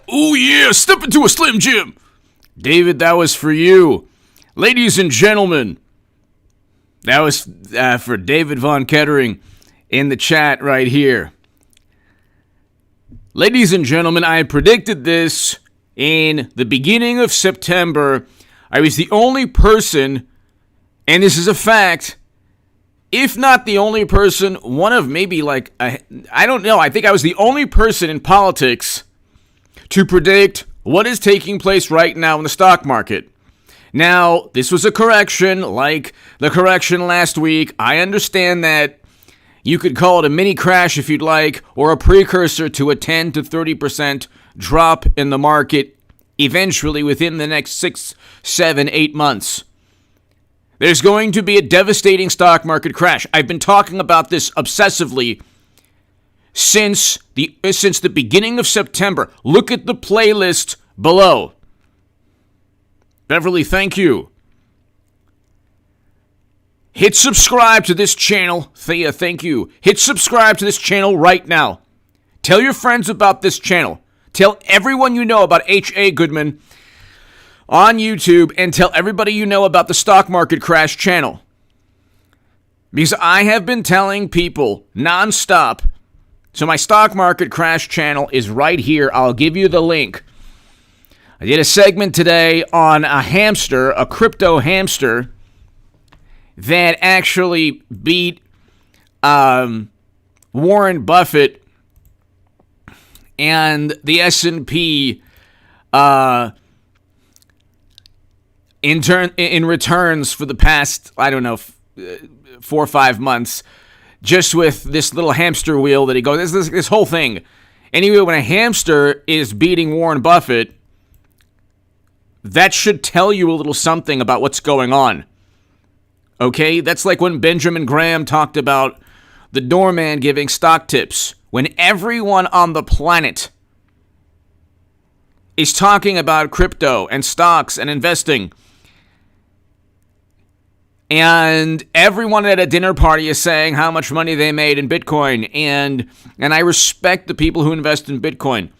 Oh yeah, step into a Slim Jim. David, that was for you. Ladies and gentlemen, that was for David Von Kettering in the chat right here. Ladies and gentlemen, I predicted this in the beginning of September. I was the only person, and this is a fact, if not the only person, one of maybe I don't know, I think I was the only person in politics to predict what is taking place right now in the stock market. Now, this was a correction, like the correction last week. I understand that you could call it a mini crash if you'd like, or a precursor to a 10 to 30% drop in the market eventually within the next 6, 7, 8 months. There's going to be a devastating stock market crash. I've been talking about this obsessively since the beginning of September. Look at the playlist below. Beverly, thank you. Hit subscribe to this channel. Thea, thank you. Hit subscribe to this channel right now. Tell your friends about this channel. Tell everyone you know about H.A. Goodman on YouTube, and tell everybody you know about the Stock Market Crash channel. Because I have been telling people nonstop. So my Stock Market Crash channel is right here. I'll give you the link. I did a segment today on a hamster, a crypto hamster, that actually beat Warren Buffett and the S&P in returns for the past, 4 or 5 months, just with this little hamster wheel that he goes, this whole thing. Anyway, when a hamster is beating Warren Buffett, that should tell you a little something about what's going on. Okay? That's like when Benjamin Graham talked about the doorman giving stock tips. When everyone on the planet is talking about crypto and stocks and investing, and everyone at a dinner party is saying how much money they made in Bitcoin, and I respect the people who invest in Bitcoin.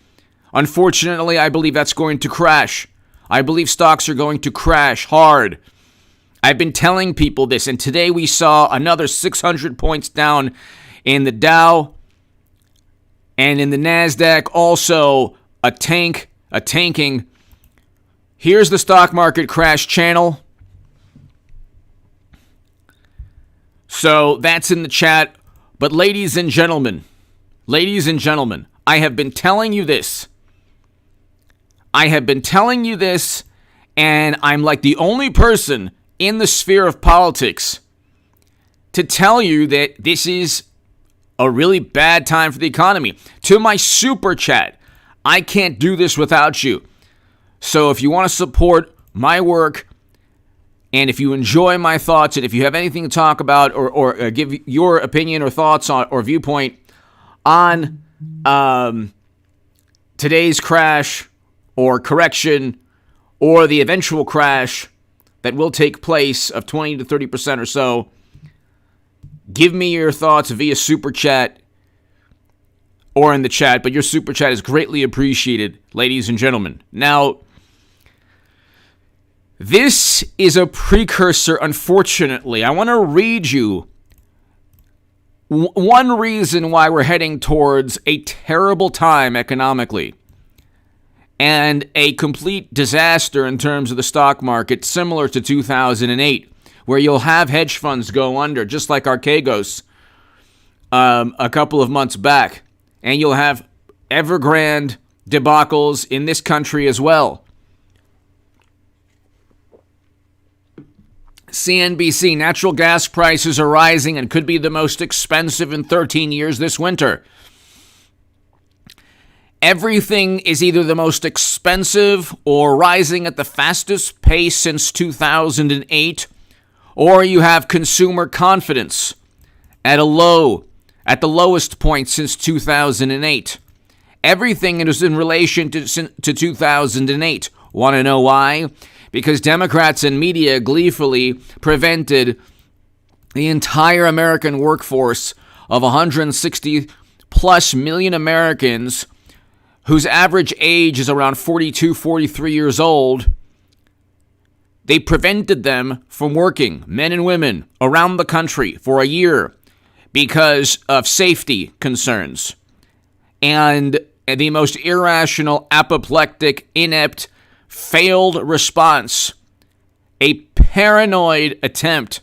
Unfortunately, I believe that's going to crash. I believe stocks are going to crash hard. I've been telling people this, and today we saw another 600 points down in the Dow and in the NASDAQ, also a tanking. Here's the Stock Market Crash channel. So that's in the chat. But ladies and gentlemen, I have been telling you this. And I'm like the only person in the sphere of politics to tell you that this is a really bad time for the economy. To my super chat, I can't do this without you. So if you want to support my work, and if you enjoy my thoughts, and if you have anything to talk about or give your opinion or thoughts on or viewpoint on today's crash or correction or the eventual crash that will take place of 20 to 30% or so, give me your thoughts via Super Chat or in the chat, but your Super Chat is greatly appreciated, ladies and gentlemen. Now, this is a precursor, unfortunately. I want to read you one reason why we're heading towards a terrible time economically and a complete disaster in terms of the stock market, similar to 2008, where you'll have hedge funds go under, just like Archegos a couple of months back. And you'll have Evergrande debacles in this country as well. CNBC, natural gas prices are rising and could be the most expensive in 13 years this winter. Everything is either the most expensive or rising at the fastest pace since 2008, or you have consumer confidence at the lowest point since 2008. Everything is in relation to 2008. Want to know why? Because Democrats and media gleefully prevented the entire American workforce of 160 plus million Americans whose average age is around 42, 43 years old, they prevented them from working, men and women, around the country for a year because of safety concerns. And the most irrational, apoplectic, inept, failed response, a paranoid attempt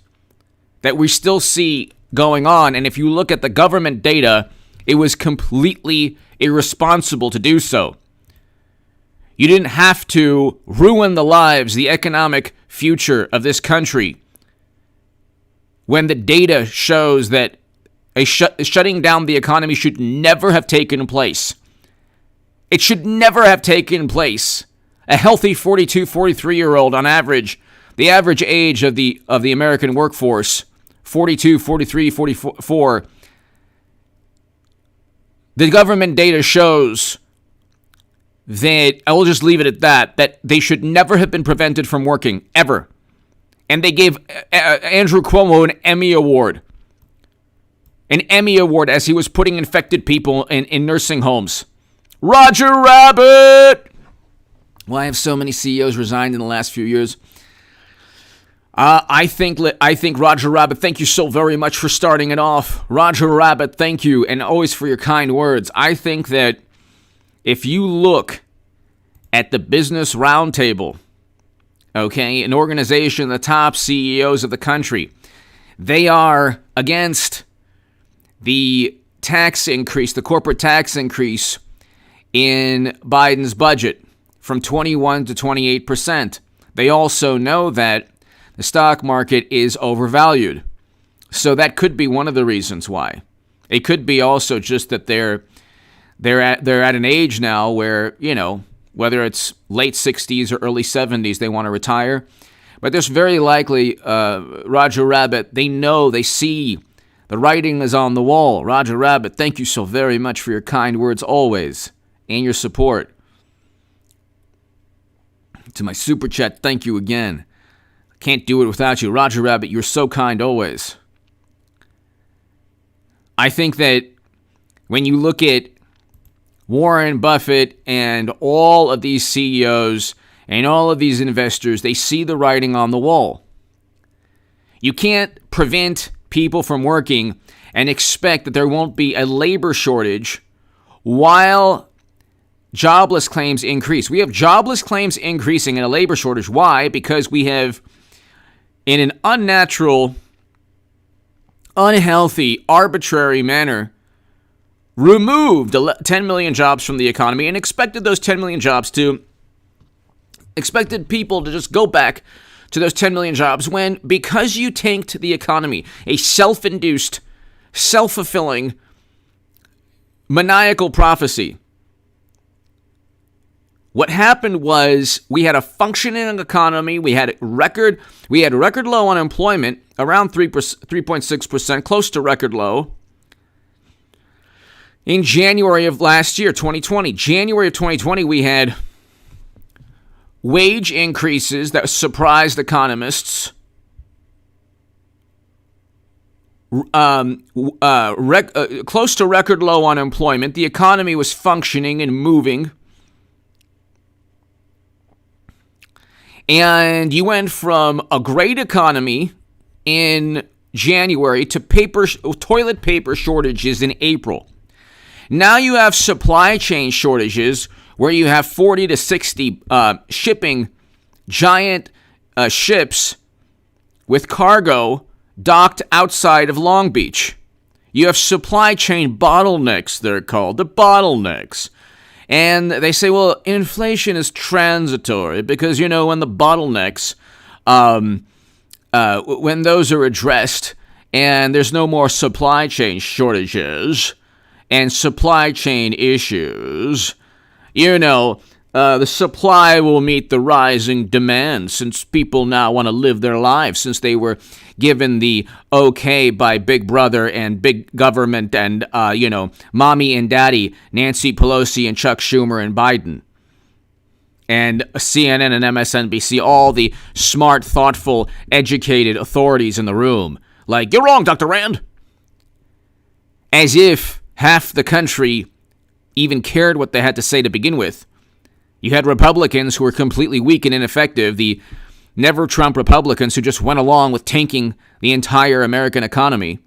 that we still see going on. And if you look at the government data, it was completely irresponsible to do so. You didn't have to ruin the lives, the economic future of this country when the data shows that shutting down the economy should never have taken place. It should never have taken place. A healthy 42, 43-year-old on average, the average age of the American workforce, 42, 43, 44, the government data shows that, I will just leave it at that they should never have been prevented from working, ever. And they gave Andrew Cuomo an Emmy Award. An Emmy Award as he was putting infected people in nursing homes. Roger Rabbit! Well, I have so many CEOs resigned in the last few years. I think Roger Rabbit, thank you so very much for starting it off. Roger Rabbit, thank you, and always for your kind words. I think that if you look at the Business Roundtable, okay, an organization, the top CEOs of the country, they are against the tax increase, the corporate tax increase in Biden's budget from 21 to 28%. They also know that the stock market is overvalued. So that could be one of the reasons why. It could be also just that they're at an age now where, you know, whether it's late 60s or early 70s, they want to retire. But there's very likely, Roger Rabbit, they see the writing is on the wall. Roger Rabbit, thank you so very much for your kind words always and your support. To my super chat, thank you again. Can't do it without you. Roger Rabbit, you're so kind always. I think that when you look at Warren Buffett and all of these CEOs and all of these investors, they see the writing on the wall. You can't prevent people from working and expect that there won't be a labor shortage while jobless claims increase. We have jobless claims increasing and a labor shortage. Why? Because we have, in an unnatural, unhealthy, arbitrary manner, removed 10 million jobs from the economy and expected people to just go back to those 10 million jobs when, because you tanked the economy, a self-induced, self-fulfilling, maniacal prophecy. What happened was we had a functioning economy. We had record low unemployment, around 3.6%, close to record low. In January of last year, 2020, January of 2020, we had wage increases that surprised economists. Close to record low unemployment. The economy was functioning and moving. And you went from a great economy in January to toilet paper shortages in April. Now you have supply chain shortages where you have 40 to 60 shipping giant ships with cargo docked outside of Long Beach. You have supply chain bottlenecks, they're called, the bottlenecks. And they say, well, inflation is transitory because, you know, when the bottlenecks, when those are addressed and there's no more supply chain shortages and supply chain issues, you know, the supply will meet the rising demand since people now want to live their lives, since they were given the okay by Big Brother and big government and, mommy and daddy, Nancy Pelosi and Chuck Schumer and Biden. And CNN and MSNBC, all the smart, thoughtful, educated authorities in the room. Like, you're wrong, Dr. Rand. As if half the country even cared what they had to say to begin with. You had Republicans who were completely weak and ineffective, the never-Trump Republicans who just went along with tanking the entire American economy.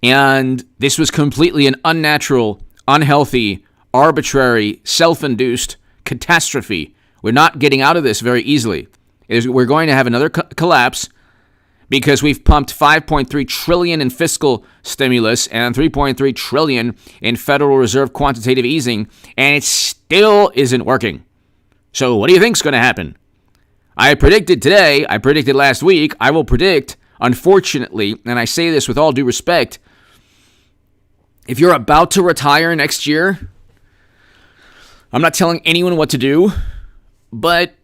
And this was completely an unnatural, unhealthy, arbitrary, self-induced catastrophe. We're not getting out of this very easily. We're going to have another collapse because we've pumped $5.3 trillion in fiscal stimulus and $3.3 trillion in Federal Reserve quantitative easing, and it still isn't working. So what do you think's going to happen? I predicted today, I predicted last week, I will predict, unfortunately, and I say this with all due respect, if you're about to retire next year, I'm not telling anyone what to do, but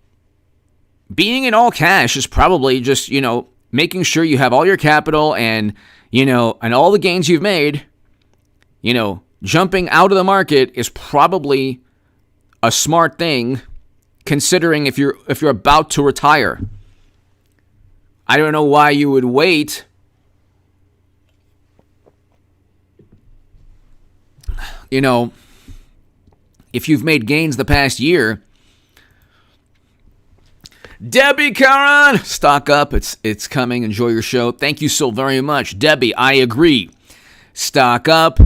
being in all cash is probably just, making sure you have all your capital and, and all the gains you've made, jumping out of the market is probably a smart thing considering if you're about to retire. I don't know why you would wait. If you've made gains the past year. Debbie Caron, stock up. It's coming. Enjoy your show. Thank you so very much. Debbie, I agree. Stock up.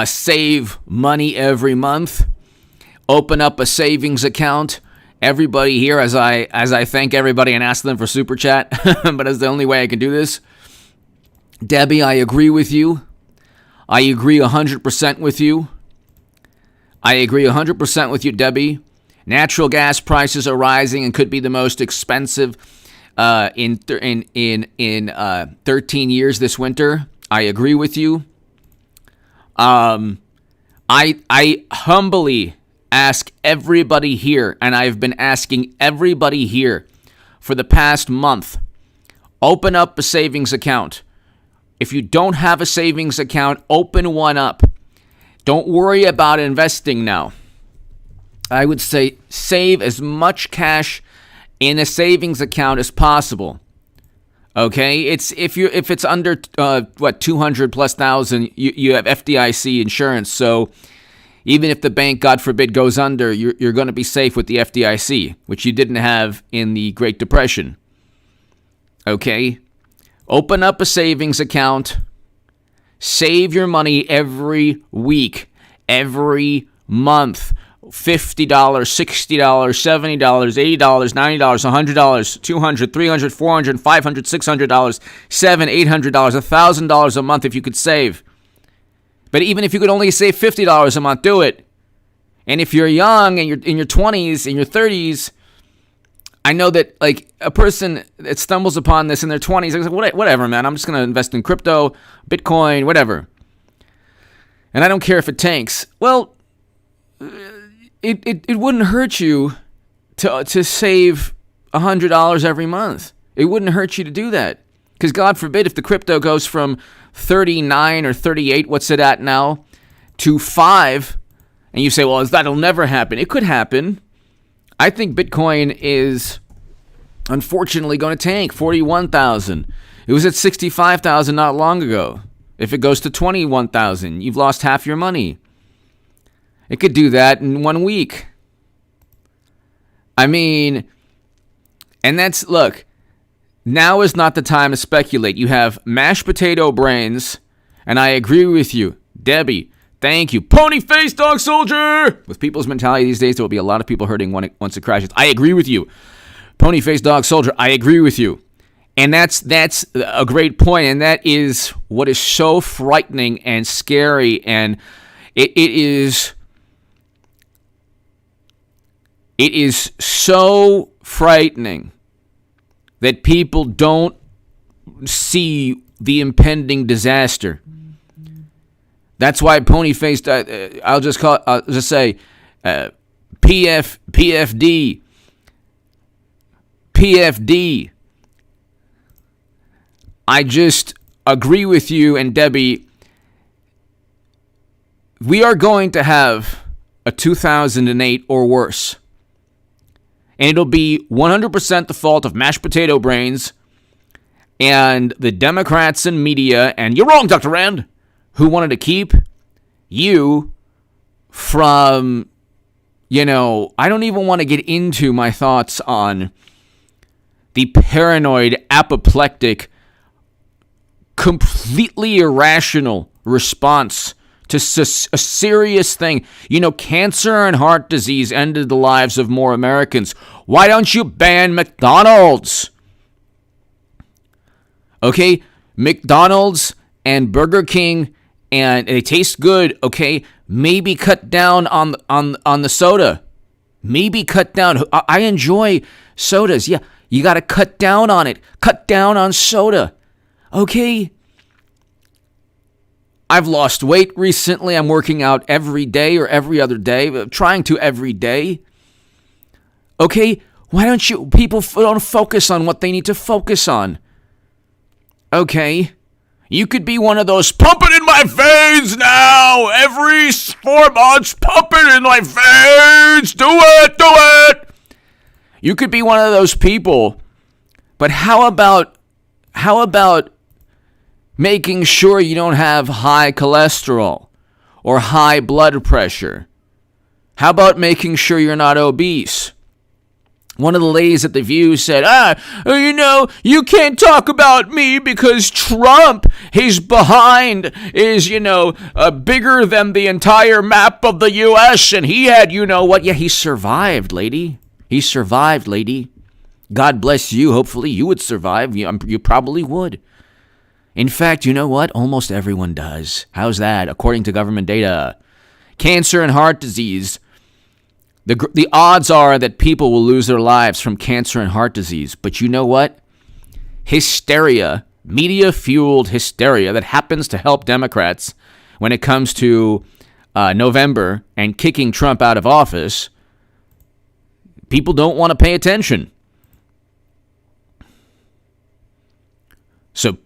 Save money every month. Open up a savings account. Everybody here, as I thank everybody and ask them for super chat, but it's the only way I can do this. Debbie, I agree with you. I agree 100% with you. I agree 100% with you, Debbie. Natural gas prices are rising and could be the most expensive in 13 years this winter. I agree with you. I humbly ask everybody here, and I've been asking everybody here for the past month, open up a savings account. If you don't have a savings account, open one up. Don't worry about investing now. I would say save as much cash in a savings account as possible. Okay, if it's under 200 plus thousand, you have FDIC insurance. So even if the bank, God forbid, goes under, you're going to be safe with the FDIC, which you didn't have in the Great Depression. Okay, open up a savings account. Save your money every week, every month. $50, $60, $70, $80, $90, $100, $200, $300, $400, $500, $600, $700, $800, $1,000 a month if you could save. But even if you could only save $50 a month, do it. And if you're young and you're in your 20s, in your 30s, I know that like a person that stumbles upon this in their 20s, they're like, whatever, man, I'm just going to invest in crypto, Bitcoin, whatever. And I don't care if it tanks. Well, It wouldn't hurt you to save $100 every month. It wouldn't hurt you to do that. Because God forbid if the crypto goes from 39 or 38, what's it at now, to 5, and you say, well, that'll never happen. It could happen. I think Bitcoin is unfortunately going to tank 41,000. It was at 65,000 not long ago. If it goes to 21,000, you've lost half your money. It could do that in 1 week. I mean, and look, now is not the time to speculate. You have mashed potato brains, and I agree with you. Debbie, thank you. Pony face dog soldier! With people's mentality these days, there will be a lot of people hurting once it crashes. I agree with you. Pony face dog soldier, I agree with you. And that's a great point, and that is what is so frightening and scary, and it is so frightening that people don't see the impending disaster. That's why pony-faced, I'll just say, PFD. I just agree with you and Debbie. We are going to have a 2008 or worse. And it'll be 100% the fault of mashed potato brains and the Democrats and media, and you're wrong, Dr. Rand, who wanted to keep you from, I don't even want to get into my thoughts on the paranoid, apoplectic, completely irrational response to a serious thing. Cancer and heart disease ended the lives of more Americans. Why don't you ban McDonald's? Okay, McDonald's and Burger King, and they taste good. Okay, maybe cut down on the soda. Maybe cut down. I enjoy sodas. Yeah, you got to cut down on it. Cut down on soda. Okay. I've lost weight recently. I'm working out every day or every other day, trying to every day. Okay, why don't people don't focus on what they need to focus on? Okay, you could be one of those, pump it in my veins now, every 4 months, pump it in my veins, do it. You could be one of those people, but how about making sure you don't have high cholesterol or high blood pressure? How about making sure you're not obese? One of the ladies at The View said, you can't talk about me because Trump, his behind is, bigger than the entire map of the U.S. And he had, Yeah, he survived, lady. He survived, lady. God bless you. Hopefully you would survive. You probably would. In fact, you know what? Almost everyone does. How's that? According to government data. Cancer and heart disease. The odds are that people will lose their lives from cancer and heart disease. But you know what? Hysteria, media-fueled hysteria that happens to help Democrats when it comes to November and kicking Trump out of office, people don't want to pay attention. So,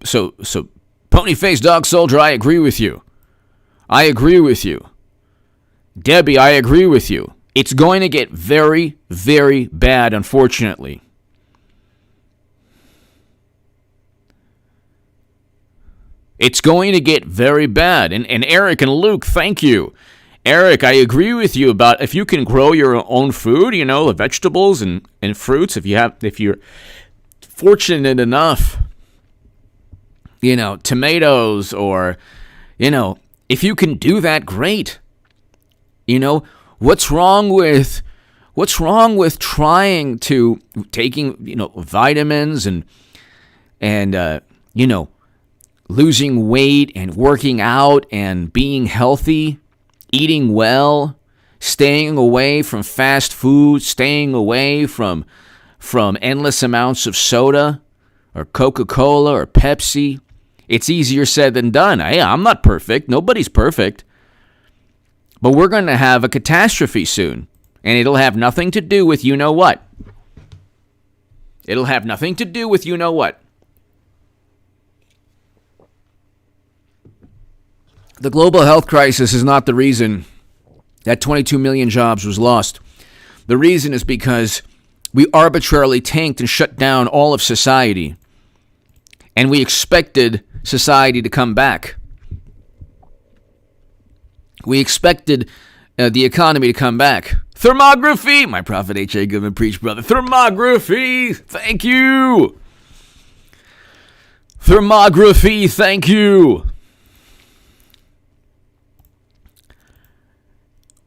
pony-faced dog soldier, I agree with you. Debbie, I agree with you. It's going to get very, very bad, unfortunately. It's going to get very bad. And Eric and Luke, thank you. Eric, I agree with you about if you can grow your own food, the vegetables and fruits, if you're fortunate enough, tomatoes or, if you can do that, great. What's wrong with taking, vitamins and losing weight and working out and being healthy, eating well, staying away from fast food, staying away from endless amounts of soda or Coca-Cola or Pepsi. It's easier said than done. Hey, I'm not perfect. Nobody's perfect. But we're going to have a catastrophe soon. And it'll have nothing to do with what. It'll have nothing to do with what. The global health crisis is not the reason that 22 million jobs was lost. The reason is because we arbitrarily tanked and shut down all of society. And we expected society to come back. We expected the economy to come back. Thermography! My prophet H.A. Goodman preached, brother. Thermography! Thank you! Thermography! Thank you!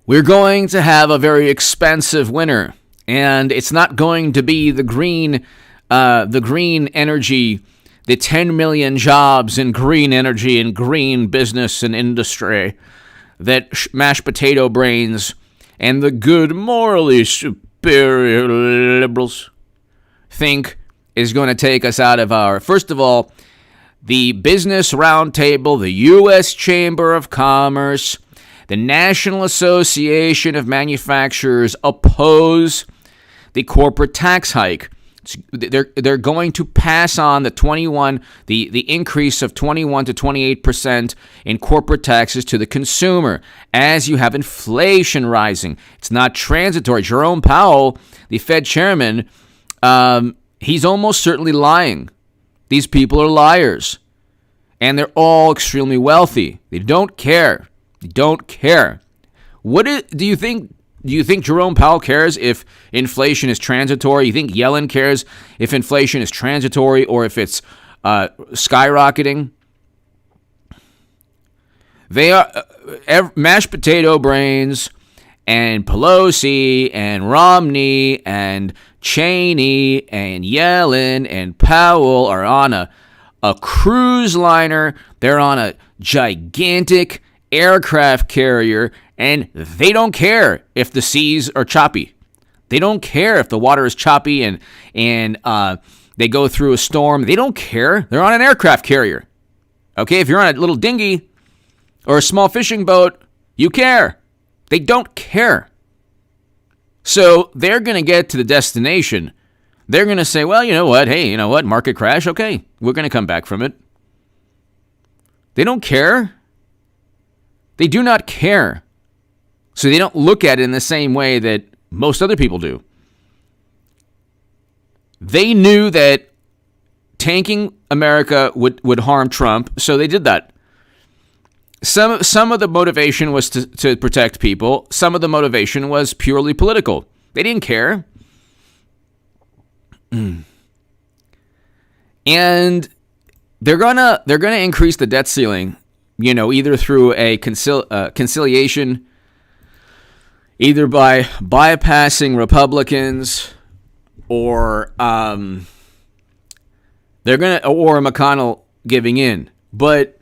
We're going to have a very expensive winter. And it's not going to be the green energy, the 10 million jobs in green energy and green business and industry that mashed potato brains and the good, morally superior liberals think is going to take us out of our... First of all, the Business Roundtable, the U.S. Chamber of Commerce, the National Association of Manufacturers oppose the corporate tax hike. They're going to pass on the increase of 21 to 28% in corporate taxes to the consumer as you have inflation rising. It's not transitory. Jerome Powell, the Fed chairman, he's almost certainly lying. These people are liars. And they're all extremely wealthy. They don't care. They don't care. Do you think Jerome Powell cares if inflation is transitory? You think Yellen cares if inflation is transitory or if it's skyrocketing? They are mashed potato brains, and Pelosi and Romney and Cheney and Yellen and Powell are on a cruise liner. They're on a gigantic aircraft carrier, and they don't care if the seas are choppy. They don't care if the water is choppy and they go through a storm. They don't care. They're on an aircraft carrier. Okay, if you're on a little dinghy or a small fishing boat, you care. They don't care. So they're going to get to the destination. They're going to say, well, you know what? Hey, you know what? Market crash. Okay, we're going to come back from it. They don't care. They do not care. So they don't look at it in the same way that most other people do. They knew that tanking America would harm Trump, so they did that. Some of the motivation was to protect people. Some of the motivation was purely political. They didn't care. And they're gonna increase the debt ceiling, either through a conciliation, either by bypassing Republicans, or or McConnell giving in. But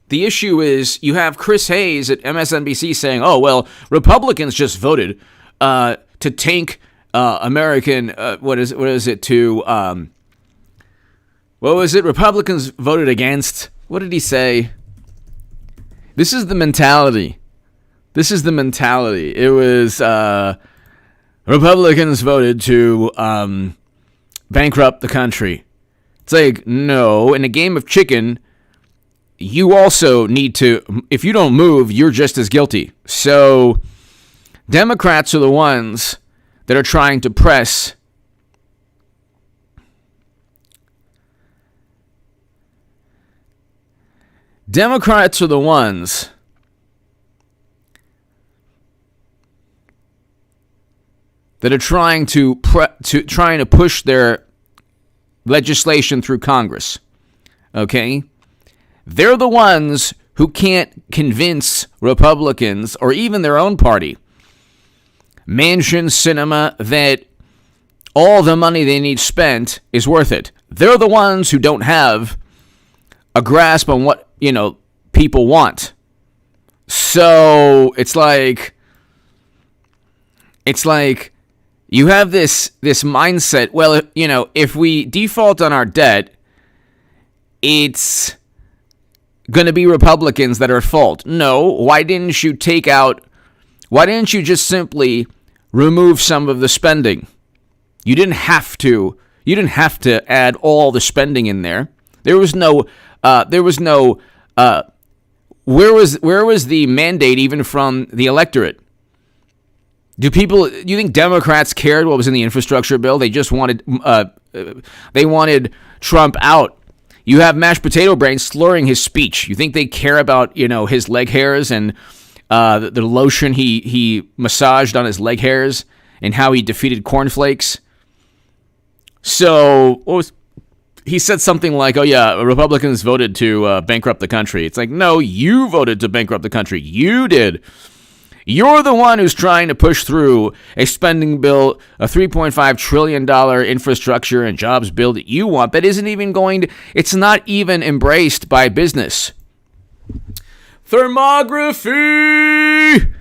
the issue is you have Chris Hayes at MSNBC saying, oh, well, Republicans just voted to tank American, what is it, to, what was it? Republicans voted against, what did he say? This is the mentality. It was Republicans voted to bankrupt the country. It's like, no, in a game of chicken, you also need to, if you don't move, you're just as guilty. So Democrats are the ones that are trying to press Democrats are the ones that are trying to push their legislation through Congress. Okay? They're the ones who can't convince Republicans or even their own party, Manchin, Sinema, that all the money they need spent is worth it. They're the ones who don't have a grasp on what, people want. So it's like you have this mindset, well, if we default on our debt, it's going to be Republicans that are at fault. No, why didn't you just simply remove some of the spending? You didn't have to add all the spending in there. Where was the mandate even from the electorate? Do you think Democrats cared what was in the infrastructure bill? They just wanted Trump out. You have mashed potato brains slurring his speech. You think they care about, his leg hairs and the lotion he massaged on his leg hairs and how he defeated cornflakes? So he said something like, oh yeah, Republicans voted to bankrupt the country. It's like, no, you voted to bankrupt the country. You did. You're the one who's trying to push through a spending bill, a $3.5 trillion infrastructure and jobs bill that you want that isn't even it's not even embraced by business. Thermography!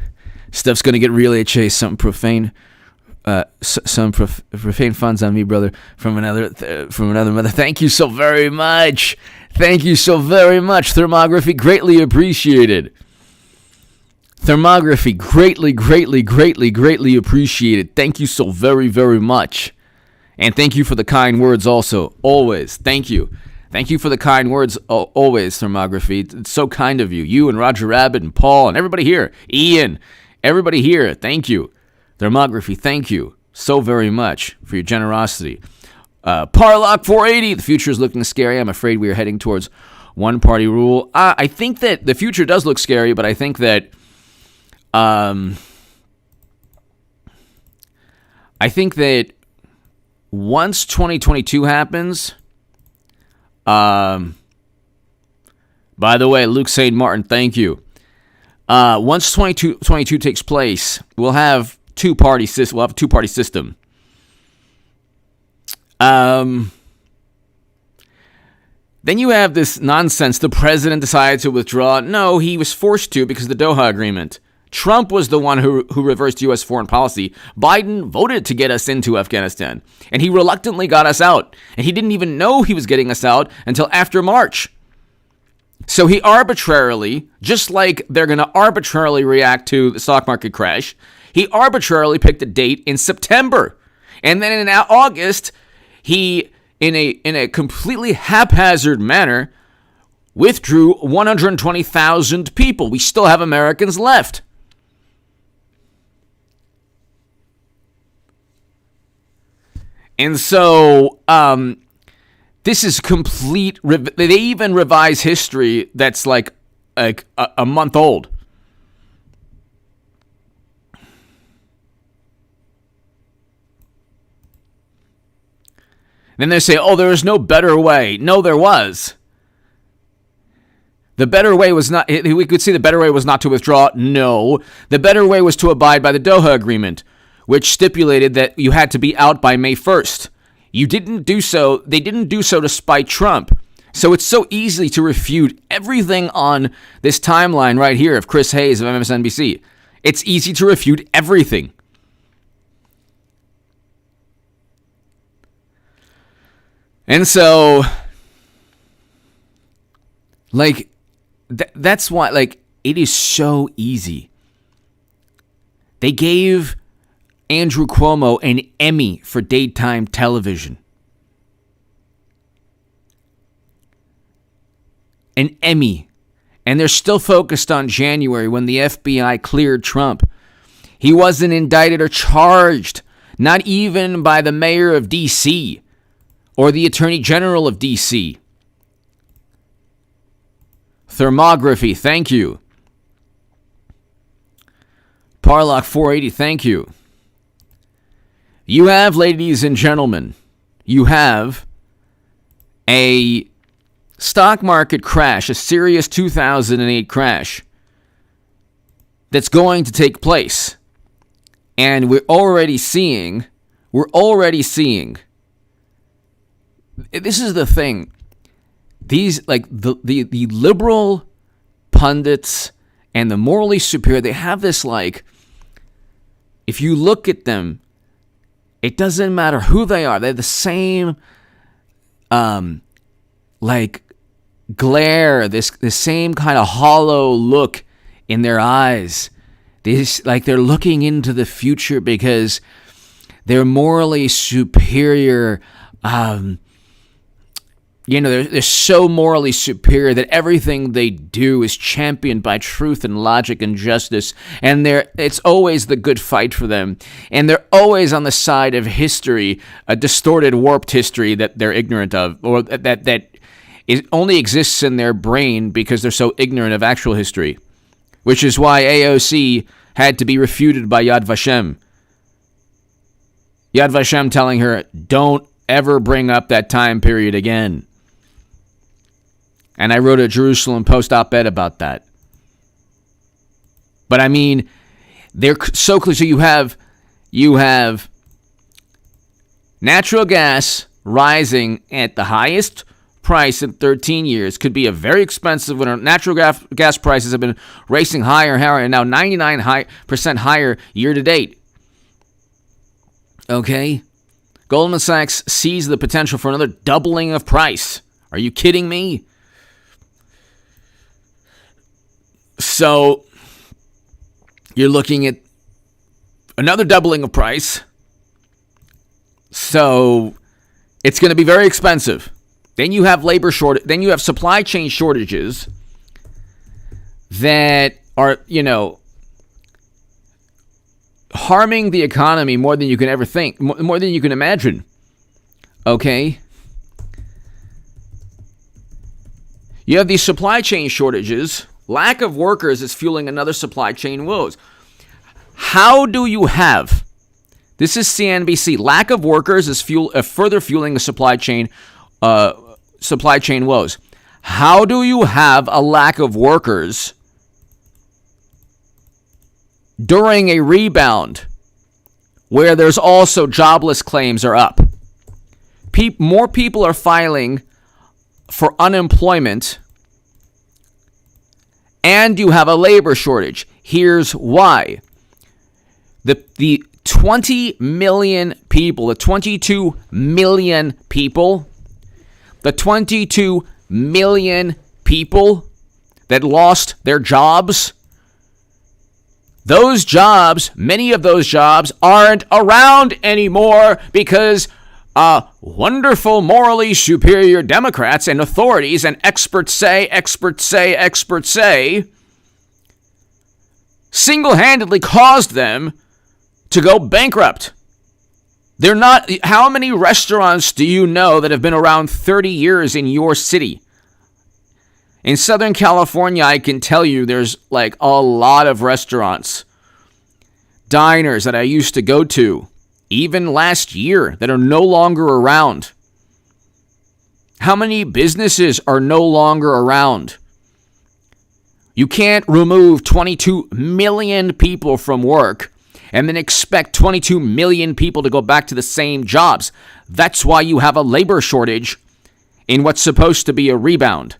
Stuff's going to get really chased. Something profane. Some profane funds on me, brother, from another mother. Thank you so very much. Thermography, greatly appreciated. Thermography, greatly appreciated. Thank you so very, very much. And thank you for the kind words also. Always. Thank you. Thank you for the kind words always, Thermography. It's so kind of you. You and Roger Rabbit and Paul and everybody here. Ian, everybody here. Thank you. Thermography, thank you so very much for your generosity. Parlock 480. The future is looking scary. I'm afraid we are heading towards one-party rule. I think that the future does look scary, but I think that once 2022 happens, by the way, Luke St. Martin, thank you. Once 2022 takes place, we'll have two-party system. Then you have this nonsense. The president decided to withdraw. No, he was forced to because of the Doha Agreement. Trump was the one who reversed U.S. foreign policy. Biden voted to get us into Afghanistan, and he reluctantly got us out. And he didn't even know he was getting us out until after March. So he arbitrarily, just like they're going to arbitrarily react to the stock market crash, he arbitrarily picked a date in September. And then in August, he, in a completely haphazard manner, withdrew 120,000 people. We still have Americans left. And so, this is complete. They even revise history that's like a month old. Then they say, oh, there is no better way. No, there was. The better way was not, we could see the better way was not to withdraw. No. The better way was to abide by the Doha Agreement, which stipulated that you had to be out by May 1st. You didn't do so. They didn't do so to spite Trump. So it's so easy to refute everything on this timeline right here of Chris Hayes of MSNBC. It's easy to refute everything. And so, like, that's why, like, it is so easy. They gave Andrew Cuomo an Emmy for daytime television. An Emmy. And they're still focused on January when the FBI cleared Trump. He wasn't indicted or charged, not even by the mayor of D.C. or the attorney general of D.C. Thermography, thank you. Parlock 480, thank you. You have, ladies and gentlemen, you have a stock market crash, a serious 2008 crash that's going to take place. And we're already seeing, this is the thing. These, like, the liberal pundits and the morally superior, they have this, like, if you look at them, it doesn't matter who they are. They're the same, like, glare, this same kind of hollow look in their eyes. This, like, they're looking into the future because they're morally superior. They're so morally superior that everything they do is championed by truth and logic and justice. And it's always the good fight for them. And they're always on the side of history, a distorted, warped history that they're ignorant of, or that only exists in their brain because they're so ignorant of actual history. Which is why AOC had to be refuted by Yad Vashem. Yad Vashem telling her, don't ever bring up that time period again. And I wrote a Jerusalem Post op-ed about that. But I mean, they're so clear. So you have natural gas rising at the highest price in 13 years. Could be a very expensive when natural gas prices have been racing higher and higher, and now 99% higher year to date. Okay? Goldman Sachs sees the potential for another doubling of price. Are you kidding me? So, you're looking at another doubling of price. So, it's going to be very expensive. Then you have labor shortage. Then you have supply chain shortages that are, harming the economy more than you can ever think, more than you can imagine. Okay? You have these supply chain shortages. Lack of workers is fueling another supply chain woes. How do you have, this is CNBC, lack of workers is further fueling the supply chain woes. How do you have a lack of workers during a rebound where there's also jobless claims are up? More people are filing for unemployment, and you have a labor shortage. Here's why. The 20 million people, the 22 million people, the 22 million people that lost their jobs, those jobs, many of those jobs aren't around anymore because wonderful, morally superior Democrats and authorities and experts say, single-handedly caused them to go bankrupt. They're not. How many restaurants do you know that have been around 30 years in your city? In Southern California, I can tell you there's like a lot of restaurants, diners that I used to go to, even last year, that are no longer around. How many businesses are no longer around? You can't remove 22 million people from work and then expect 22 million people to go back to the same jobs. That's why you have a labor shortage in what's supposed to be a rebound.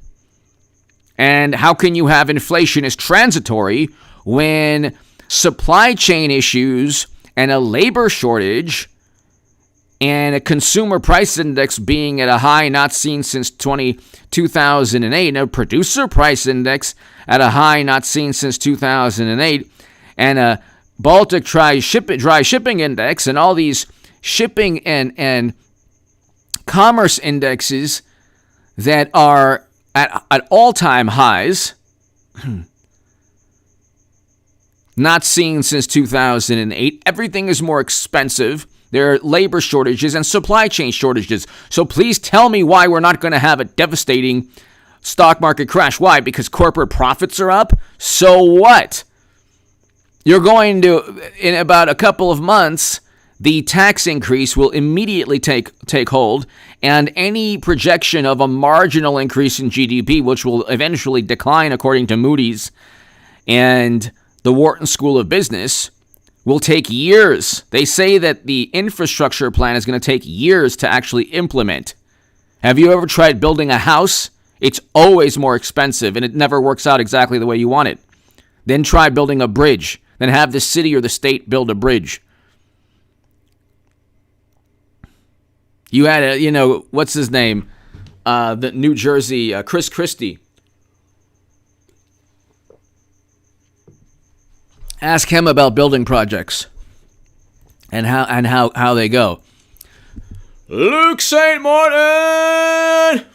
And how can you have inflation as transitory when supply chain issues and a labor shortage and a consumer price index being at a high not seen since 2008, and a producer price index at a high not seen since 2008, and a Baltic dry shipping index, and all these shipping and commerce indexes that are at all-time highs, not seen since 2008. Everything is more expensive. There are labor shortages and supply chain shortages. So please tell me why we're not going to have a devastating stock market crash. Why? Because corporate profits are up? So what? You're going to, in about a couple of months, the tax increase will immediately take hold, and any projection of a marginal increase in GDP, which will eventually decline according to Moody's and the Wharton School of Business, will take years. They say that the infrastructure plan is going to take years to actually implement. Have you ever tried building a house? It's always more expensive, and it never works out exactly the way you want it. Then try building a bridge. Then have the city or the state build a bridge. You had what's his name? The New Jersey, Chris Christie. Ask him about building projects and how they go. Luke St. Martin!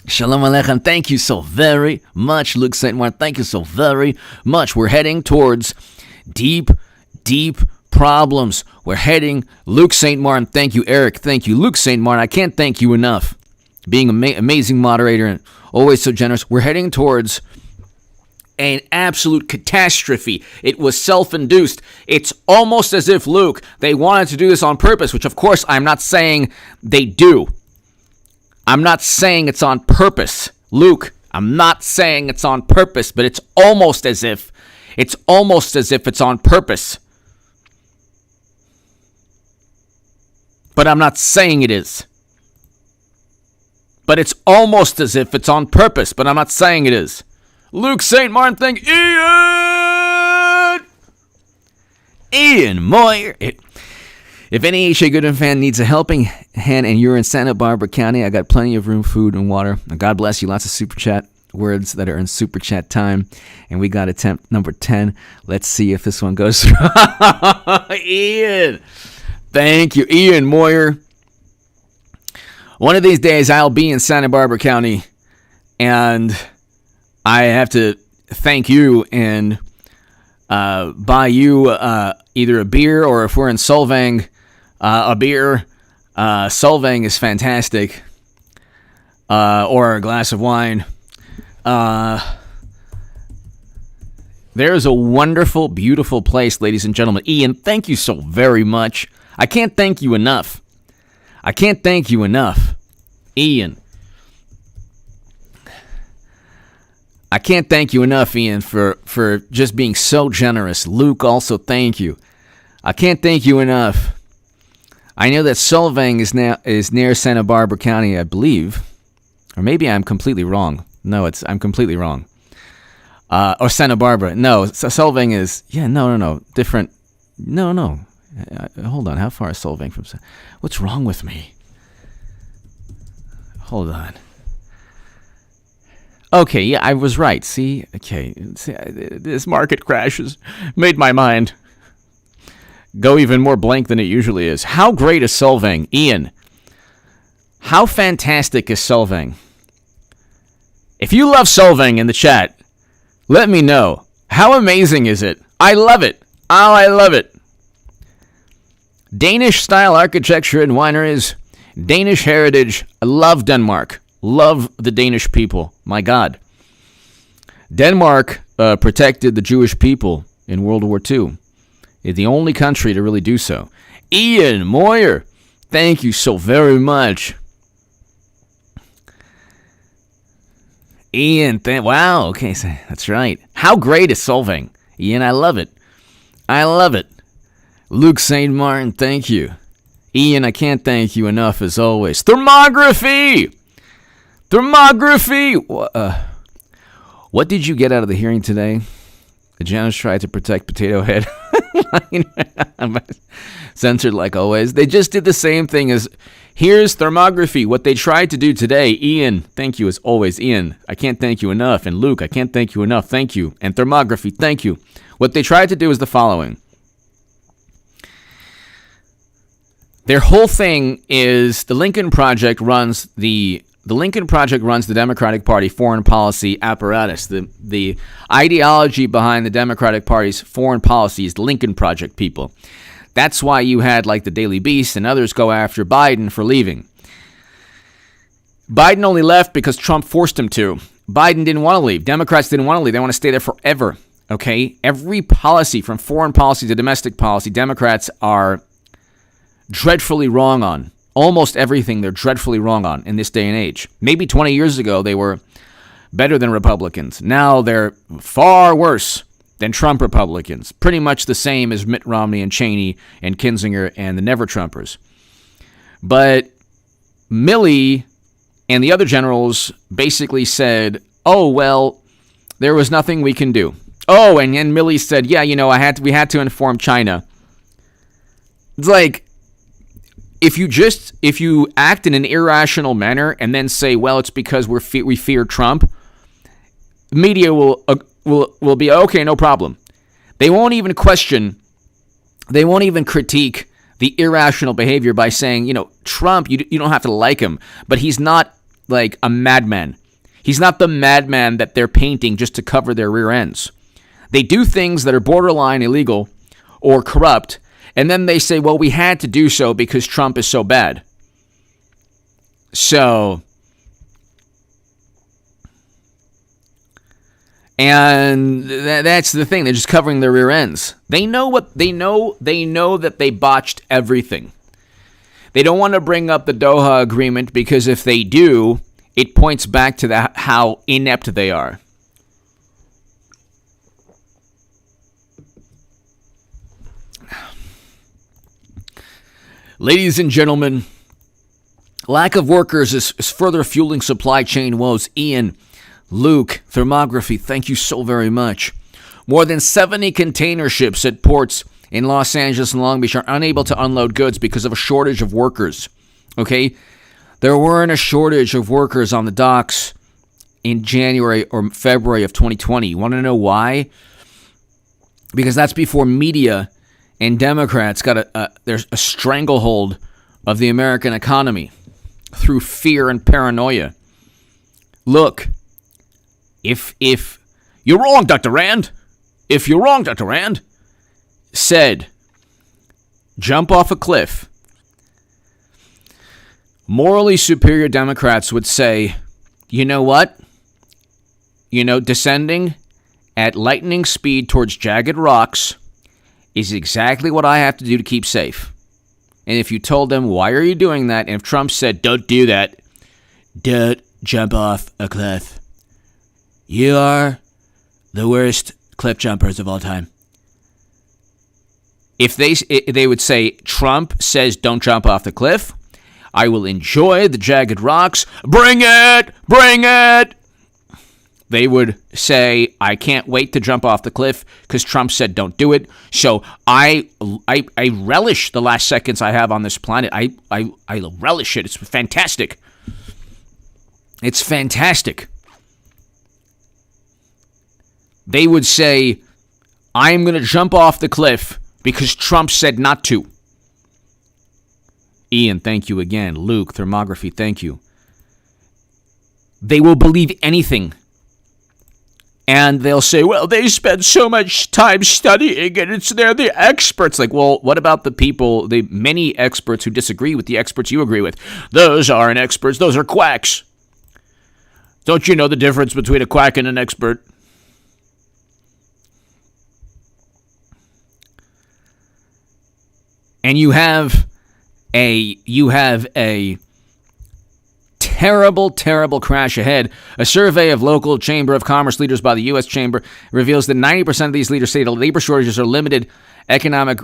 Shalom Aleichem. Thank you so very much, Luke St. Martin. Thank you so very much. We're heading towards deep problems. We're heading, Luke St. Martin. Thank you, Eric. Thank you, Luke St. Martin. I can't thank you enough. Being an amazing moderator and always so generous. We're heading towards an absolute catastrophe. It was self-induced. It's almost as if, Luke, they wanted to do this on purpose, which of course I'm not saying they do. I'm not saying it's on purpose. Luke, I'm not saying it's on purpose, but it's almost as if it's on purpose. But I'm not saying it is. But it's almost as if it's on purpose, but I'm not saying it is. Luke St. Martin, thank Ian Moyer. If any H.A. Goodman fan needs a helping hand and you're in Santa Barbara County, I got plenty of room, food, and water. God bless you. Lots of super chat words that are in super chat time. And we got attempt number 10. Let's see if this one goes through. Ian. Thank you, Ian Moyer. One of these days, I'll be in Santa Barbara County, and I have to thank you and buy you either a beer, or if we're in Solvang, a beer. Solvang is fantastic. Or a glass of wine. There's a wonderful, beautiful place, ladies and gentlemen. Ian, thank you so very much. I can't thank you enough. Ian. I can't thank you enough, Ian, for just being so generous. Luke, also thank you. I can't thank you enough. I know that Solvang is near Santa Barbara County, I believe. Or maybe I'm completely wrong. No, I'm completely wrong. Or Santa Barbara. No, Solvang is... Yeah, no. Different... No. Hold on. How far is Solvang from... What's wrong with me? Hold on. Okay, yeah, I was right. See? Okay. See, this market crash has made my mind go even more blank than it usually is. How great is Solvang? Ian, how fantastic is Solvang? If you love Solvang in the chat, let me know. How amazing is it? I love it. Oh, I love it. Danish-style architecture and wineries. Danish heritage. I love Denmark. Love the Danish people. My God. Denmark protected the Jewish people in World War II. It's the only country to really do so. Ian Moyer, thank you so very much. Ian, wow, okay, so that's right. How great is Solvang? Ian, I love it. Luke St. Martin, thank you. Ian, I can't thank you enough as always. Thermography! What did you get out of the hearing today? The janitor tried to protect Potato Head. Censored like always. They just did the same thing as... Here's thermography. What they tried to do today. Ian, thank you as always. Ian, I can't thank you enough. And Luke, I can't thank you enough. Thank you. And thermography, thank you. What they tried to do is the following. Their whole thing is the Lincoln Project runs the Democratic Party foreign policy apparatus. The ideology behind the Democratic Party's foreign policy is the Lincoln Project people. That's why you had like the Daily Beast and others go after Biden for leaving. Biden only left because Trump forced him to. Biden didn't want to leave. Democrats didn't want to leave. They want to stay there forever. Okay? Every policy, from foreign policy to domestic policy, Democrats are dreadfully wrong on. Almost everything they're dreadfully wrong on in this day and age. Maybe 20 years ago they were better than Republicans. Now they're far worse than Trump Republicans. Pretty much the same as Mitt Romney and Cheney and Kinzinger and the Never-Trumpers. But Milley and the other generals basically said, oh, well, there was nothing we can do. Oh, and Milley said, yeah, we had to inform China. It's like, if you act in an irrational manner and then say, well, it's because we fear Trump, the media will be okay, no problem. They won't even critique the irrational behavior by saying, Trump, you don't have to like him, but he's not like a madman. He's not the madman that they're painting just to cover their rear ends. They do things that are borderline illegal or corrupt, and then they say, well, we had to do so because Trump is so bad. And that's the thing. They're just covering their rear ends. They know that they botched everything. They don't want to bring up the Doha Agreement because if they do, it points back to how inept they are. Ladies and gentlemen, lack of workers is further fueling supply chain woes. Ian, Luke, thermography, thank you so very much. More than 70 container ships at ports in Los Angeles and Long Beach are unable to unload goods because of a shortage of workers. Okay? There weren't a shortage of workers on the docks in January or February of 2020. You want to know why? Because that's before media and Democrats got there's a stranglehold of the American economy through fear and paranoia. Look, if you're wrong, Dr. Rand, said, jump off a cliff, morally superior Democrats would say, you know what? descending at lightning speed towards jagged rocks is exactly what I have to do to keep safe. And if you told them, why are you doing that? And if Trump said, don't do that, don't jump off a cliff. You are the worst cliff jumpers of all time. If they would say, Trump says don't jump off the cliff, I will enjoy the jagged rocks. Bring it! Bring it! They would say, I can't wait to jump off the cliff because Trump said don't do it. So I relish the last seconds I have on this planet. I relish it. It's fantastic. It's fantastic. They would say, I'm going to jump off the cliff because Trump said not to. Ian, thank you again. Luke, Thermography, thank you. They will believe anything. And they'll say, well, they spend so much time studying and they're the experts. Like, well, what about the people, the many experts who disagree with the experts you agree with? Those aren't experts. Those are quacks. Don't you know the difference between a quack and an expert? And you have a terrible, terrible crash ahead. A survey of local Chamber of Commerce leaders by the U.S. Chamber reveals that 90% of these leaders say that labor shortages are limiting economic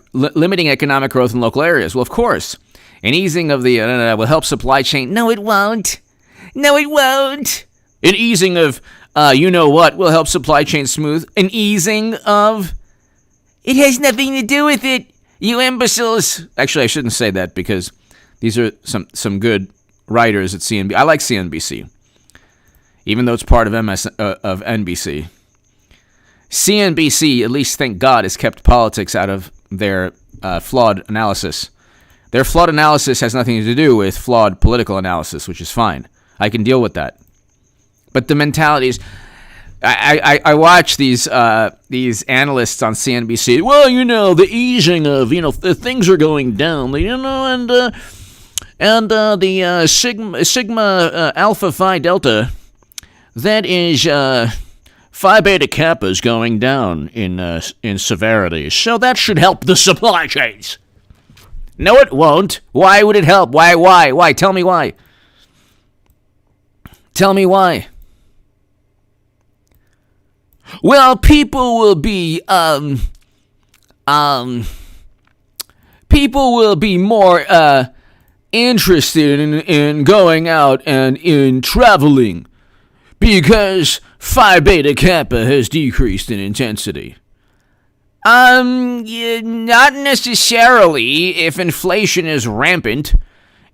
growth in local areas. Well, of course, an easing of the will help supply chain. No, it won't. No, it won't. An easing of, will help supply chain smooth. An easing of, it has nothing to do with it. You imbeciles. Actually, I shouldn't say that because these are some good writers at CNBC. I like CNBC, even though it's part of NBC. CNBC, at least thank God, has kept politics out of their flawed analysis. Their flawed analysis has nothing to do with flawed political analysis, which is fine. I can deal with that. But the mentalities... I watch these analysts on CNBC. Well, the easing of, the things are going down, and the sigma alpha phi delta, that is phi beta kappa is going down in severity. So that should help the supply chains. No, it won't. Why would it help? Why? Tell me why. Tell me why. Well, people will be more interested in going out and in traveling because Phi Beta Kappa has decreased in intensity. Not necessarily if inflation is rampant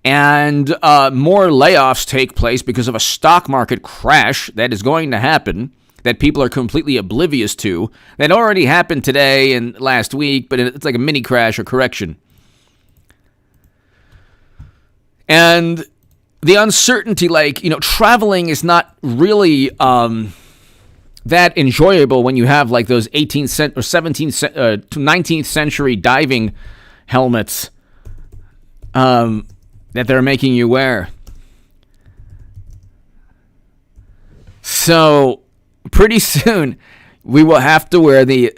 and more layoffs take place because of a stock market crash that is going to happen, that people are completely oblivious to, that already happened today and last week, but it's like a mini crash or correction. And the uncertainty, traveling is not really that enjoyable when you have like those 18th or 17th, 19th century diving helmets that they're making you wear. So pretty soon, we will have to wear the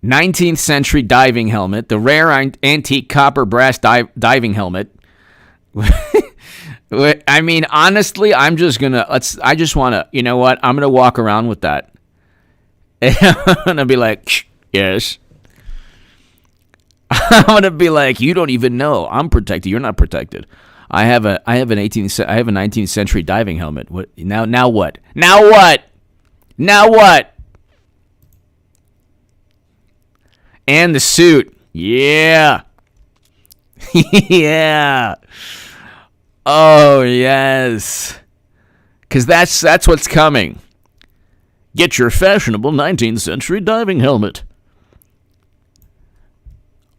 19th century diving helmet, the rare antique copper brass diving helmet. I mean, honestly, I just want to, you know what? I'm going to walk around with that. And I'm going to be like, yes. I'm going to be like, you don't even know. I'm protected. You're not protected. I have a 19th century diving helmet. What now what? Now what? Now what? And the suit. Yeah. Yeah. Oh, yes. Cuz that's what's coming. Get your fashionable 19th century diving helmet.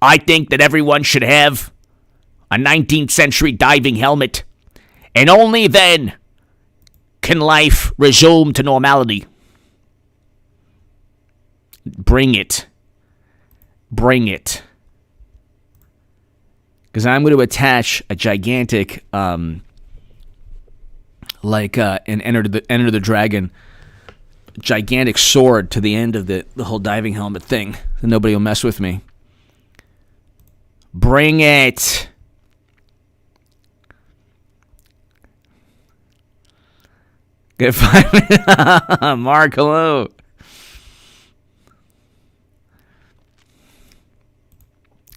I think that everyone should have a 19th century diving helmet, and only then can life resume to normality. Bring it. Bring it. Because I'm going to attach a gigantic like in Enter the Dragon, gigantic sword to the end of the whole diving helmet thing. Nobody will mess with me. Bring it. Get 5 minutes. Mark, hello.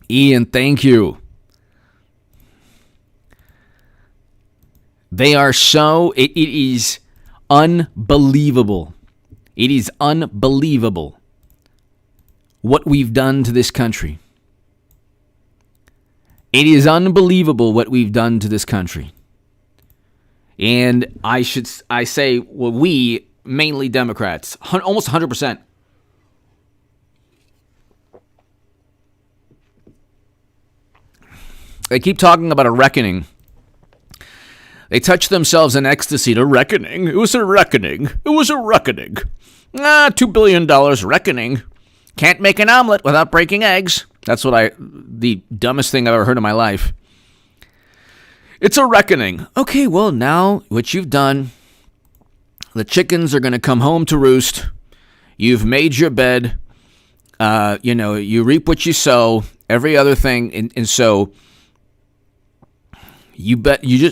Ian, thank you. They are so, it is unbelievable. It is unbelievable what we've done to this country. It is unbelievable what we've done to this country. And I say, well, we, mainly Democrats, almost 100%. They keep talking about a reckoning. They touch themselves in ecstasy to reckoning. It was a reckoning. It was a reckoning. $2 billion reckoning. Can't make an omelet without breaking eggs. That's the dumbest thing I've ever heard in my life. It's a reckoning. Okay, well, now what you've done, the chickens are going to come home to roost. You've made your bed. You reap what you sow, every other thing. And so you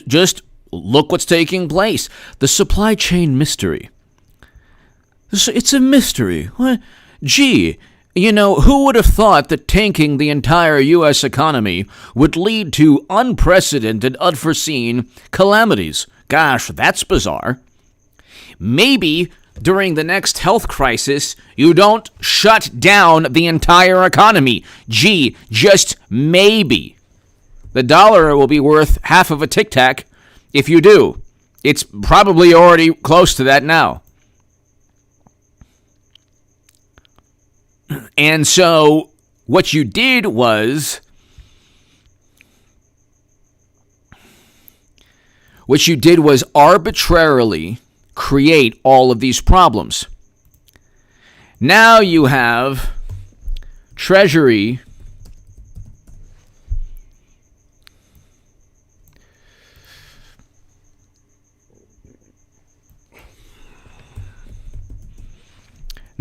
just look what's taking place. The supply chain mystery. It's a mystery. What? Gee, who would have thought that tanking the entire U.S. economy would lead to unprecedented, unforeseen calamities? Gosh, that's bizarre. Maybe during the next health crisis, you don't shut down the entire economy. Gee, just maybe. The dollar will be worth half of a Tic Tac if you do. It's probably already close to that now. And so what you did was arbitrarily create all of these problems. Now you have Treasury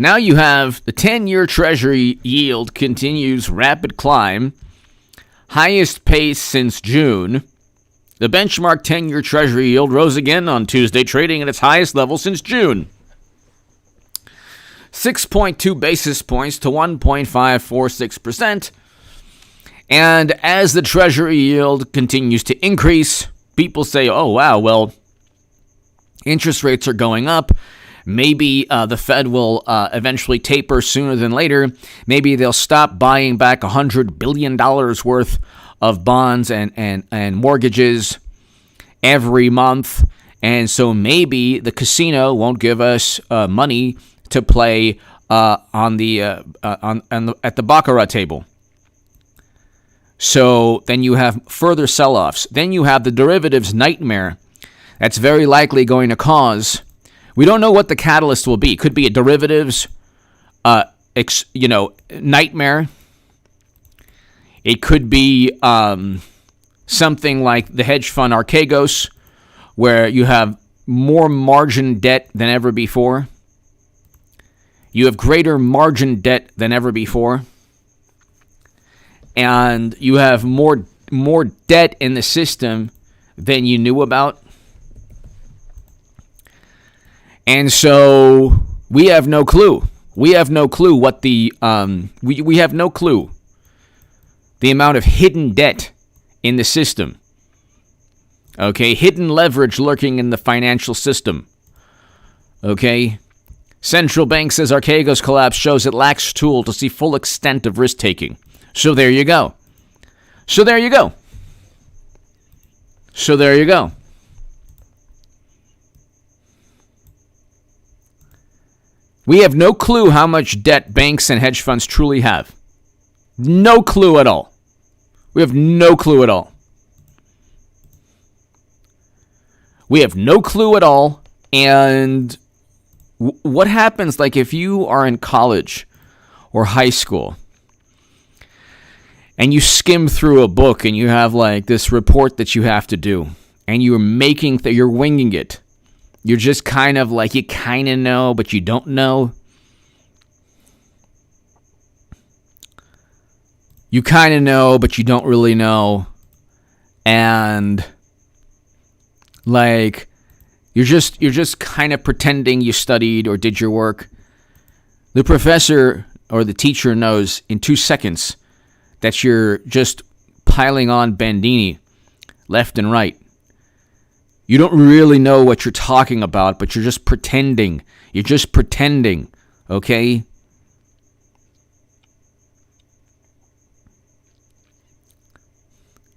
Now you have the 10-year Treasury yield continues rapid climb, highest pace since June. The benchmark 10-year Treasury yield rose again on Tuesday, trading at its highest level since June. 6.2 basis points to 1.546%. And as the Treasury yield continues to increase, people say, oh, wow, well, interest rates are going up. Maybe the Fed will eventually taper sooner than later. Maybe they'll stop buying back $100 billion worth of bonds and mortgages every month. And so maybe the casino won't give us money to play at the baccarat table. So then you have further sell-offs. Then you have the derivatives nightmare that's very likely going to cause. We don't know what the catalyst will be. It could be a derivatives, nightmare. It could be something like the hedge fund Archegos, where you have more margin debt than ever before. You have greater margin debt than ever before. And you have more debt in the system than you knew about. And so we have no clue. We have no clue what we have no clue the amount of hidden debt in the system. Okay, hidden leverage lurking in the financial system. Okay, central bank says Archegos collapse shows it lacks tool to see full extent of risk taking. So there you go. So there you go. So there you go. We have no clue how much debt banks and hedge funds truly have. No clue at all. We have no clue at all. We have no clue at all. And what happens, like, if you are in college or high school and you skim through a book and you have, like, this report that you have to do and you're you're winging it. you're just kind of like, you kind of know, but you don't know. You kind of know, but you don't really know. And like, you're just kind of pretending you studied or did your work. The professor or the teacher knows in 2 seconds that you're just piling on Bandini left and right. You don't really know what you're talking about, but you're just pretending. You're just pretending, okay?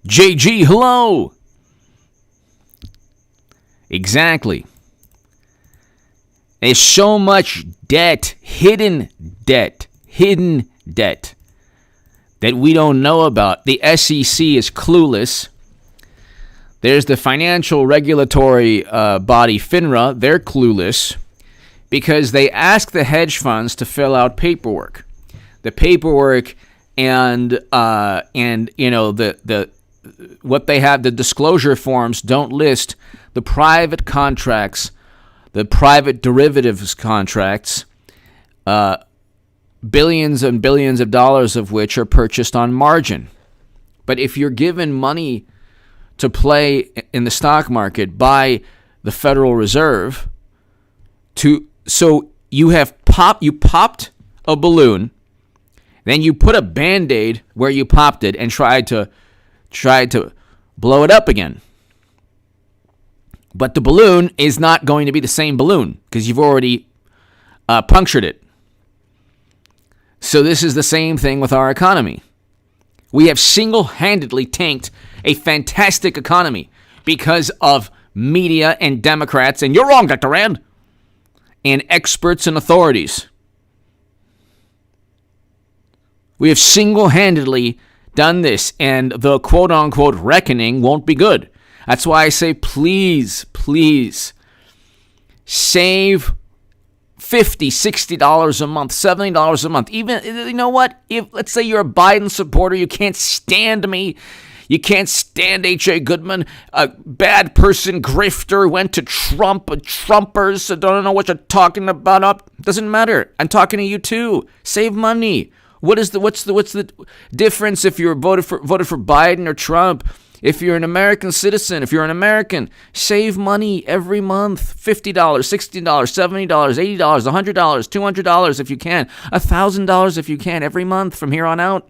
JG, hello! Exactly. There's so much debt, hidden debt, that we don't know about. The SEC is clueless. There's the financial regulatory body, FINRA. They're clueless because they ask the hedge funds to fill out paperwork. The paperwork and you know the what they have, the disclosure forms don't list the private contracts, the private derivatives contracts, billions and billions of dollars of which are purchased on margin. But if you're given money to play in the stock market by the Federal Reserve, so you popped a balloon, then you put a Band-Aid where you popped it and tried to blow it up again. But the balloon is not going to be the same balloon because you've already punctured it. So this is the same thing with our economy. We have single-handedly tanked a fantastic economy because of media and Democrats, and you're wrong, Dr. Rand, and experts and authorities. We have single-handedly done this, and the quote-unquote reckoning won't be good. That's why I say, please, save $50, $60 a month, $70 a month. Even, you know what? If, let's say you're a Biden supporter, you can't stand me. You can't stand H.A. Goodman, a bad person, grifter, went to Trump, Trumpers, I don't know what you're talking about. Doesn't matter. I'm talking to you too. Save money. What's the difference if you're voted for Biden or Trump? If you're an American citizen, if you're an American, save money every month. $50, $60, $70, $80, $100, $200 if you can, $1,000 if you can every month from here on out.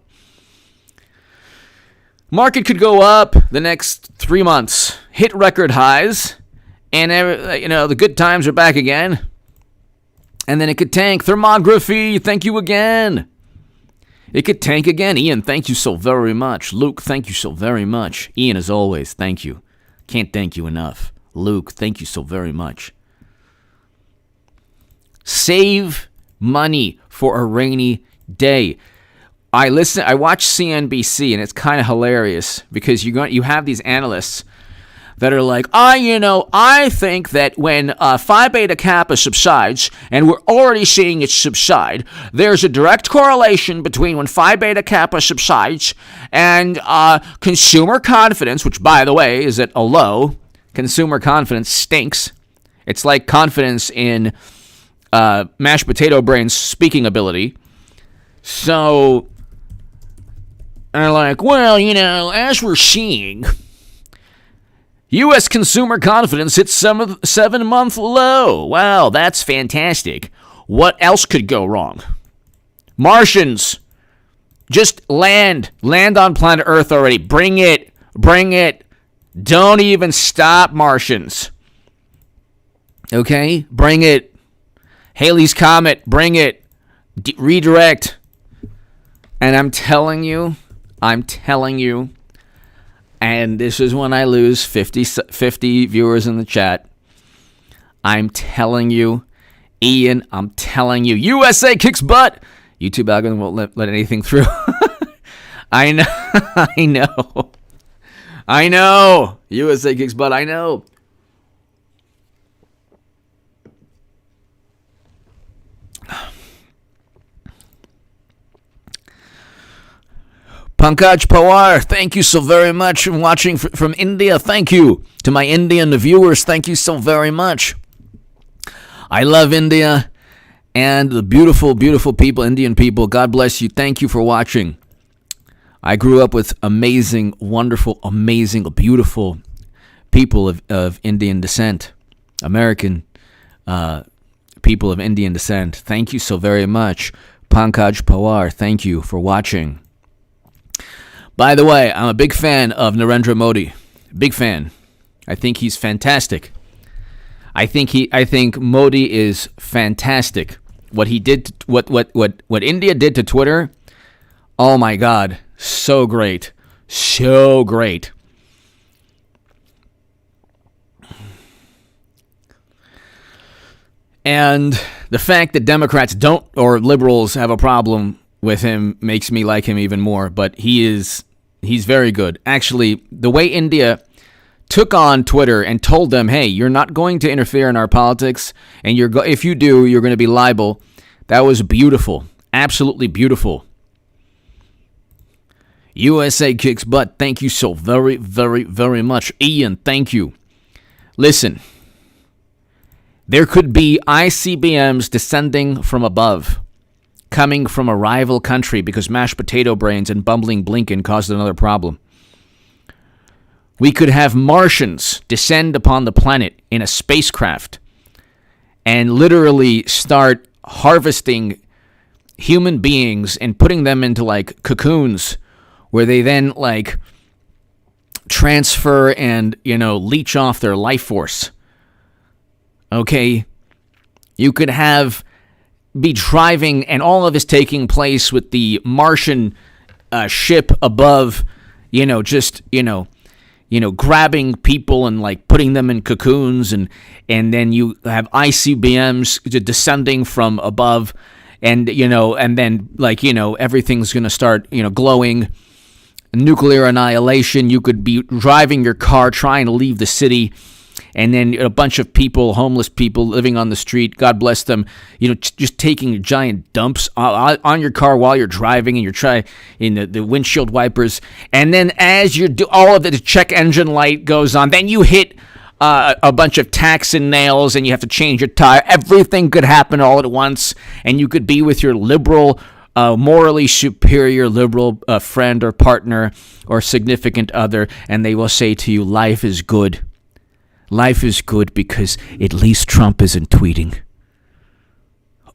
Market could go up the next 3 months, hit record highs, and the good times are back again. And then it could tank. Thermography, thank you again. It could tank again. Ian, thank you so very much. Luke, thank you so very much. Ian, as always, thank you. Can't thank you enough. Luke, thank you so very much. Save money for a rainy day. I watch CNBC, and it's kind of hilarious because you have these analysts that are like, I think that when Phi Beta Kappa subsides, and we're already seeing it subside, there's a direct correlation between when Phi Beta Kappa subsides and consumer confidence, which, by the way, is at a low. Consumer confidence stinks. It's like confidence in mashed potato brain's speaking ability. So, they're like, as we're seeing, U.S. consumer confidence hits 7-month low. Wow, that's fantastic. What else could go wrong? Martians, just land on planet Earth already. Bring it. Don't even stop, Martians. Okay, bring it. Halley's Comet, bring it. Redirect. And I'm telling you, and this is when I lose 50 viewers in the chat. I'm telling you, Ian, I'm telling you, USA kicks butt. YouTube algorithm won't let anything through. I know. USA kicks butt, I know. Pankaj Pawar, thank you so very much for watching from India. Thank you to my Indian viewers. Thank you so very much. I love India and the beautiful, beautiful people, Indian people. God bless you. Thank you for watching. I grew up with amazing, wonderful, amazing, beautiful people of Indian descent, American people of Indian descent. Thank you so very much. Pankaj Pawar, thank you for watching. By the way, I'm a big fan of Narendra Modi. Big fan. I think he's fantastic. I think Modi is fantastic. What he did, what India did to Twitter, oh my God, so great. So great. And the fact that Democrats don't, or liberals have a problem with him makes me like him even more. But he's very good. Actually, the way India took on Twitter and told them, hey, you're not going to interfere in our politics, and if you do, you're going to be liable. That was beautiful. Absolutely beautiful. USA kicks butt. Thank you so very, very, very much. Ian, thank you. Listen, there could be ICBMs descending from above, coming from a rival country because mashed potato brains and bumbling Blinken caused another problem. We could have Martians descend upon the planet in a spacecraft and literally start harvesting human beings and putting them into like cocoons where they then like transfer and, leech off their life force. Okay? You could be driving, and all of this taking place with the Martian ship above, grabbing people and like putting them in cocoons, and then you have ICBMs descending from above, and then everything's gonna start glowing. Nuclear annihilation. You could be driving your car trying to leave the city, and then a bunch of people, homeless people living on the street, God bless them, just taking giant dumps on your car while you're driving, and you're trying in the windshield wipers. And then as you do all of it, the check engine light goes on. Then you hit a bunch of tacks and nails, and you have to change your tire. Everything could happen all at once, and you could be with your liberal, morally superior liberal friend or partner or significant other, and they will say to you, life is good. Life is good because at least Trump isn't tweeting.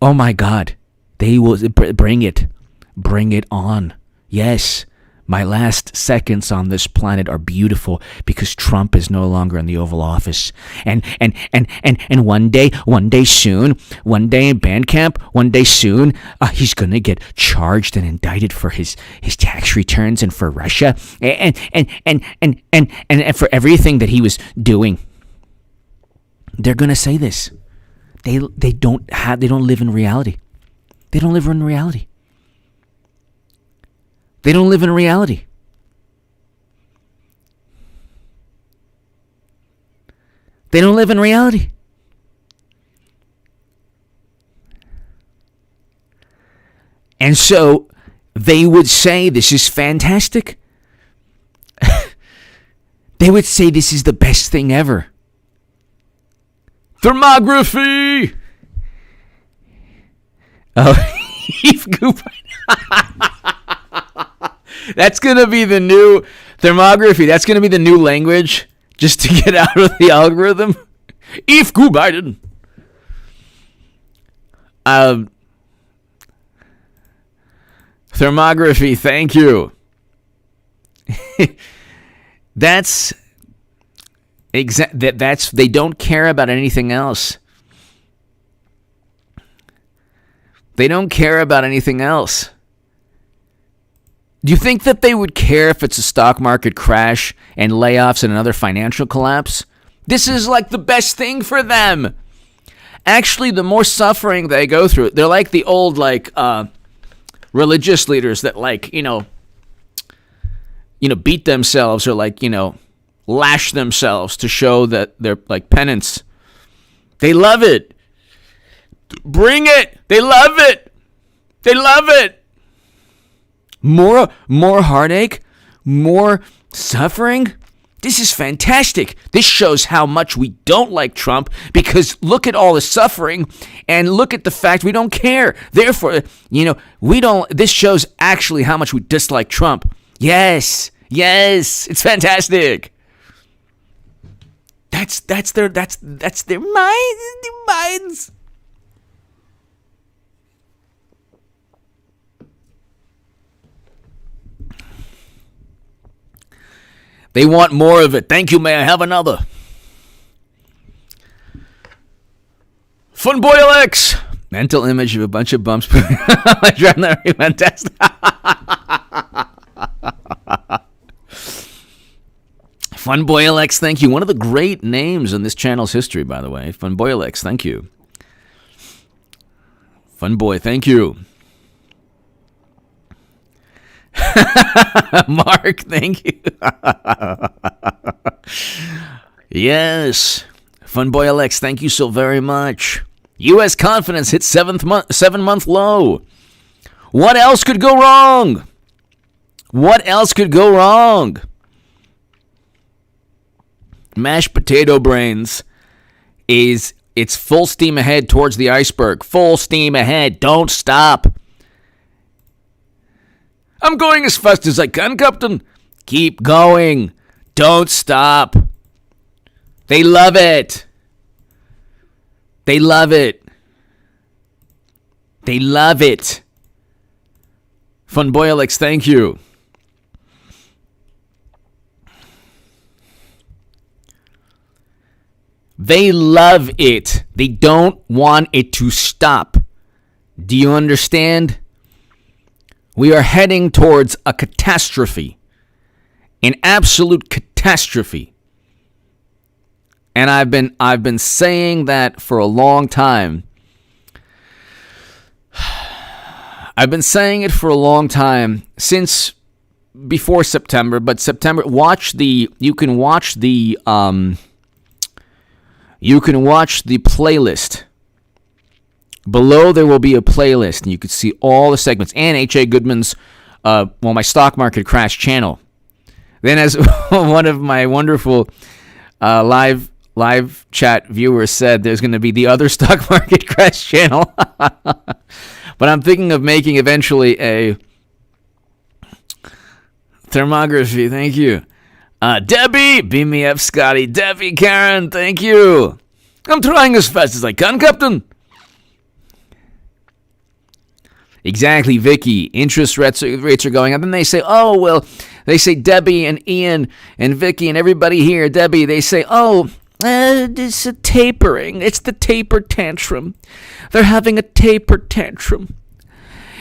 Oh my God. They will bring it. Bring it on. Yes. My last seconds on this planet are beautiful because Trump is no longer in the Oval Office. And one day soon, one day in Bandcamp, one day soon, he's going to get charged and indicted for his tax returns and for Russia and for everything that he was doing. They're going to say this. They don't live in reality. They don't live in reality. They don't live in reality. They don't live in reality. And so they would say this is fantastic. They would say this is the best thing ever. Thermography! Oh, that's going to be the new thermography. That's going to be the new language just to get out of the algorithm. If Go Biden. Thermography, thank you. That's they don't care about anything else. They don't care about anything else. Do you think that they would care if it's a stock market crash and layoffs and another financial collapse? This is like the best thing for them. Actually, the more suffering they go through, they're like the old religious leaders that beat themselves or lash themselves to show that they're like penance. They love it. Bring it. They love it. They love it. More heartache, more suffering. This is fantastic. This shows how much we don't like Trump, because look at all the suffering and look at the fact we don't care. Therefore, this shows actually how much we dislike Trump. Yes, it's fantastic. That's their minds. They want more of it. Thank you. May I have another? Funboy Alex. Mental image of a bunch of bumps. Fantastic. Funboy Alex, thank you. One of the great names in this channel's history, by the way. Funboy Alex, thank you. Funboy, thank you. Mark, thank you. Yes. Funboy Alex, thank you so very much. U.S. confidence hit 7-month low. What else could go wrong? Mashed potato brains it's full steam ahead towards the iceberg. Full steam ahead. Don't stop. I'm going as fast as I can, Captain. Keep going. Don't stop. They love it. They love it. Funboy Alex, thank you. They love it. They don't want it to stop. Do you understand? We are heading towards a catastrophe. An absolute catastrophe. And I've been saying that for a long time. I've been saying it for a long time, since before September, but September, you can watch the playlist. Below there will be a playlist, and you can see all the segments, and H.A. Goodman's, my stock market crash channel. Then, as one of my wonderful live chat viewers said, there's going to be the other stock market crash channel. But I'm thinking of making eventually a thermography. Thank you. Debbie, beam me up, Scotty. Debbie, Karen, thank you. I'm trying as fast as I can, Captain. Exactly, Vicky. Interest rates are going up. And they say, they say Debbie and Ian and Vicky and everybody here, Debbie, they say, it's a tapering. It's the taper tantrum. They're having a taper tantrum.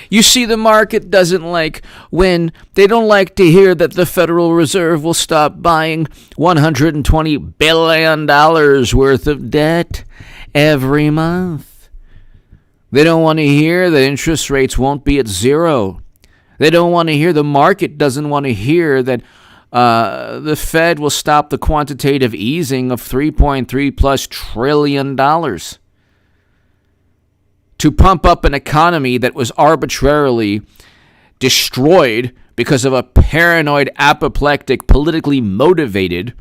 You see, the market doesn't like when they don't like to hear that the Federal Reserve will stop buying $120 billion worth of debt every month. They don't want to hear that interest rates won't be at zero. They don't want to hear, the market doesn't want to hear that the Fed will stop the quantitative easing of $3.3+ trillion to pump up an economy that was arbitrarily destroyed because of a paranoid, apoplectic, politically motivated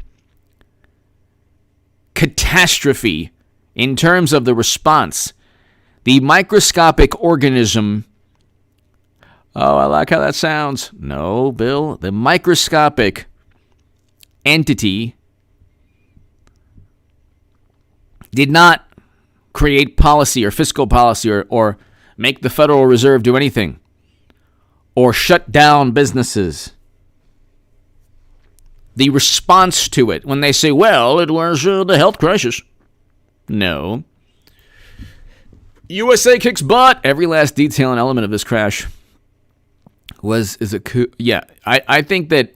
catastrophe in terms of the response. The microscopic organism, I like how that sounds. No, Bill, the microscopic entity did not create policy or fiscal policy or make the Federal Reserve do anything or shut down businesses. The response to it, when they say, well, it was the health crisis. No. USA kicks butt. Every last detail and element of this crash is a coup. Yeah, I think that,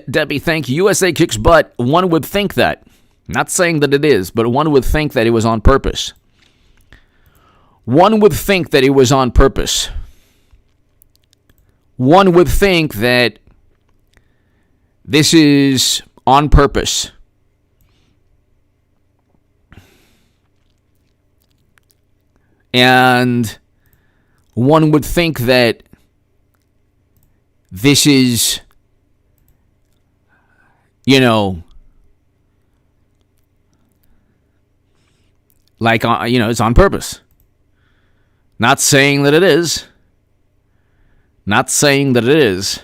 Debbie, thank you. USA kicks butt. One would think that. Not saying that it is, but one would think that it was on purpose. One would think that it was on purpose. One would think that this is on purpose. And one would think that this is you know, like, it's on purpose. Not saying that it is. Not saying that it is.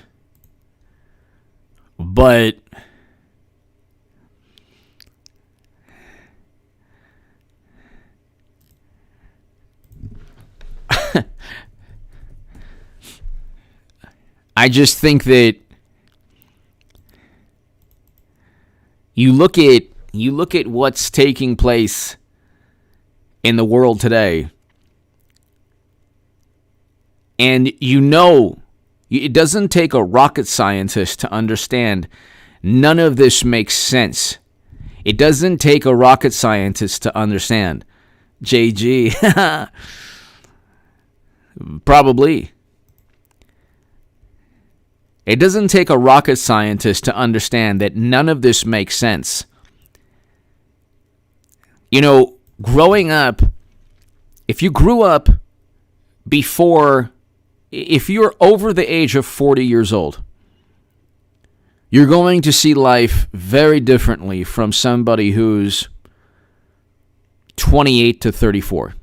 But I just think that you look at what's taking place in the world today, and it doesn't take a rocket scientist to understand none of this makes sense. It doesn't take a rocket scientist to understand. JG. Probably. It doesn't take a rocket scientist to understand that none of this makes sense. Growing up, if you grew up if you're over the age of 40 years old, you're going to see life very differently from somebody who's 28 to 34.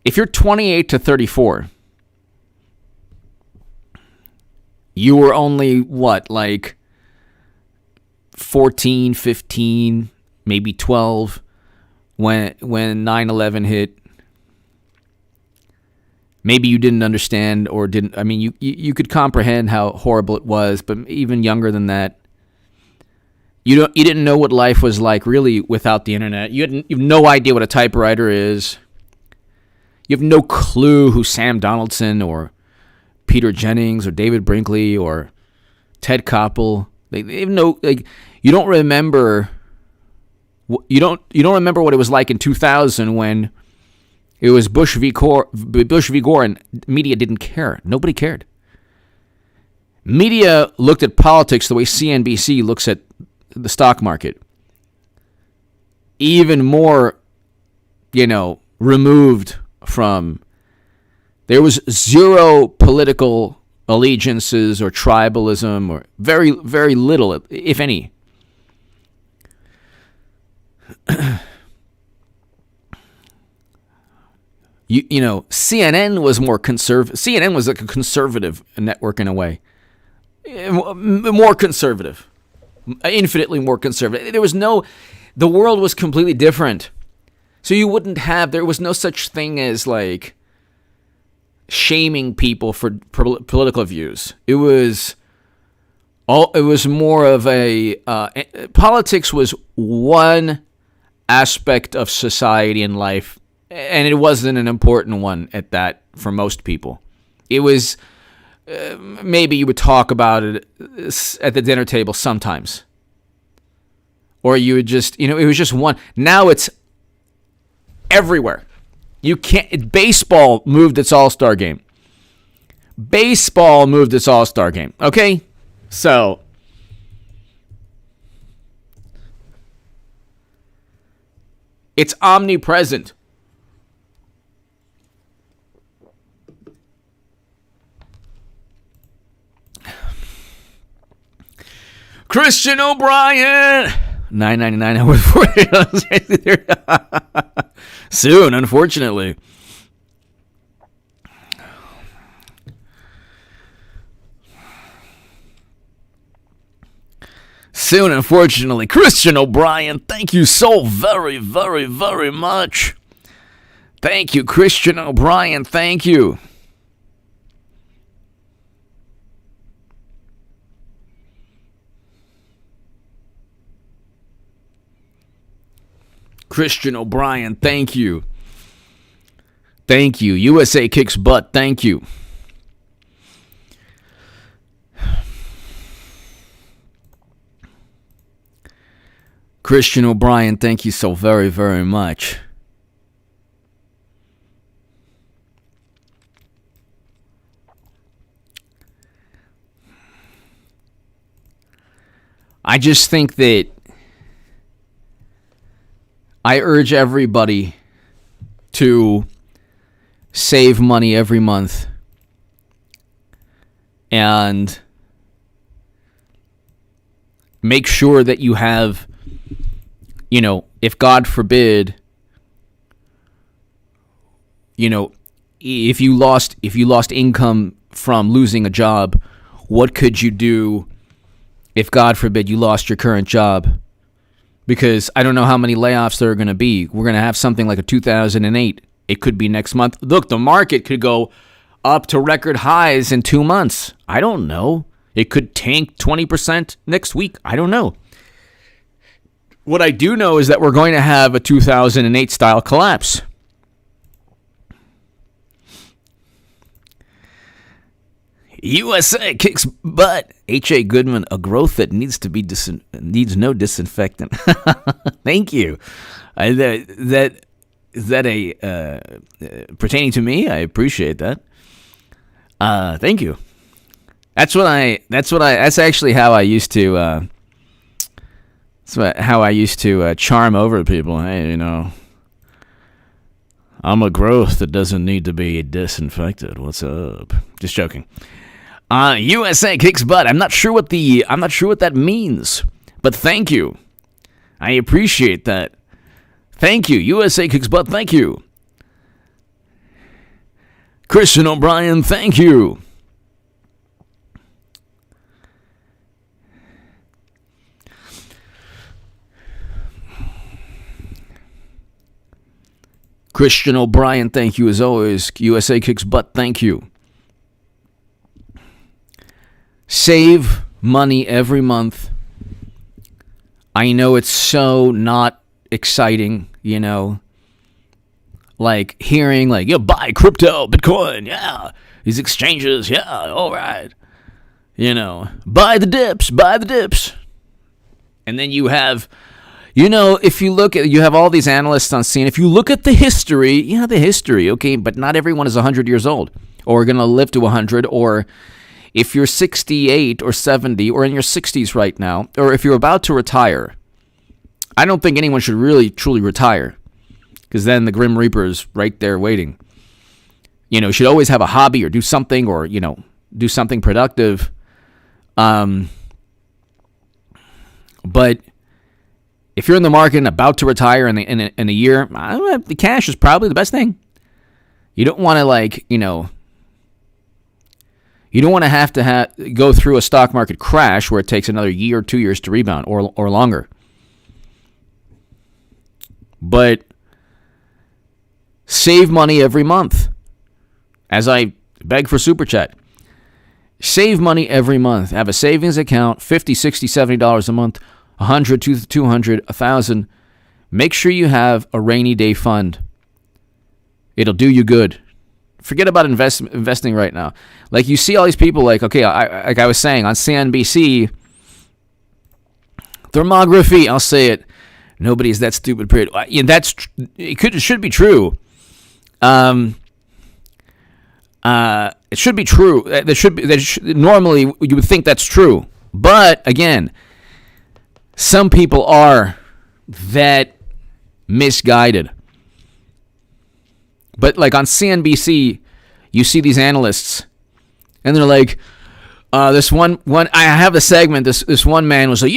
If you're 28 to 34, you were only, 14, 15, maybe 12 when 9/11 hit. Maybe you didn't understand or didn't. I mean, you could comprehend how horrible it was, but even younger than that, you didn't know what life was like really without the internet. You have no idea what a typewriter is. You have no clue who Sam Donaldson or Peter Jennings or David Brinkley or Ted Koppel. They even know, you don't remember. You don't remember what it was like in 2000 when it was Bush v. Gore, and media didn't care. Nobody cared. Media looked at politics the way CNBC looks at the stock market. Even more, removed from. There was zero political allegiances or tribalism, or very, very little, if any. CNN was more conservative. CNN was like a conservative network in a way. More conservative. Infinitely more conservative. The world was completely different. So there was no such thing as shaming people for political views. It was more of politics was one aspect of society and life, and it wasn't an important one at that for most people. It was maybe you would talk about it at the dinner table sometimes, or you would just it was just one. Now it's everywhere. You can't. Baseball moved its All-Star game. Okay, so it's omnipresent. Christian O'Brien, $9.99 hour for it. Soon, unfortunately. Christian O'Brien, thank you so very, very, very much. Thank you, Christian O'Brien. Thank you. Christian O'Brien, thank you. Thank you. USA kicks butt, thank you. Christian O'Brien, thank you so very, very much. I just think that I urge everybody to save money every month and make sure that you have, if God forbid, if you lost income from losing a job, what could you do if God forbid you lost your current job? Because I don't know how many layoffs there are going to be. We're going to have something like a 2008. It could be next month. Look, the market could go up to record highs in 2 months. I don't know. It could tank 20% next week. I don't know. What I do know is that we're going to have a 2008 style collapse. USA kicks butt. H.A. Goodman, a growth that needs to be needs no disinfectant. Thank you. Is that pertaining to me? I appreciate that. Thank you. That's actually how I used to. How I used to charm over people. Hey, I'm a growth that doesn't need to be disinfected. What's up? Just joking. USA kicks butt. I'm not sure what that means, but thank you. I appreciate that. Thank you. USA kicks butt. Thank you. Christian O'Brien, thank you. Christian O'Brien, thank you as always. USA kicks butt, thank you. Save money every month. I know it's so not exciting, like hearing buy crypto, Bitcoin, yeah, these exchanges, yeah, all right, buy the dips. And then you have, if you look at, you have all these analysts on scene. If you look at the history, okay, but not everyone is 100 years old or going to live to 100, or if you're 68 or 70 or in your 60s right now, or if you're about to retire, I don't think anyone should really truly retire, because then the Grim Reaper is right there waiting. You should always have a hobby or do something, or, do something productive. But if you're in the market and about to retire in a year, the cash is probably the best thing. You don't want to you don't want to have go through a stock market crash where it takes another year or 2 years to rebound, or longer. But save money every month. As I beg for Super Chat. Save money every month. Have a savings account, $50, $60, $70 a month, $100, $200, $1,000. Make sure you have a rainy day fund. It'll do you good. Forget about investing right now. Like, you see all these people, like I was saying on CNBC, thermography, I'll say it, nobody's that stupid, period. It should be true. It should be true. Normally you would think that's true. But again, some people are that misguided. But like on CNBC, you see these analysts, and they're like, this one. I have a segment. This one man was like,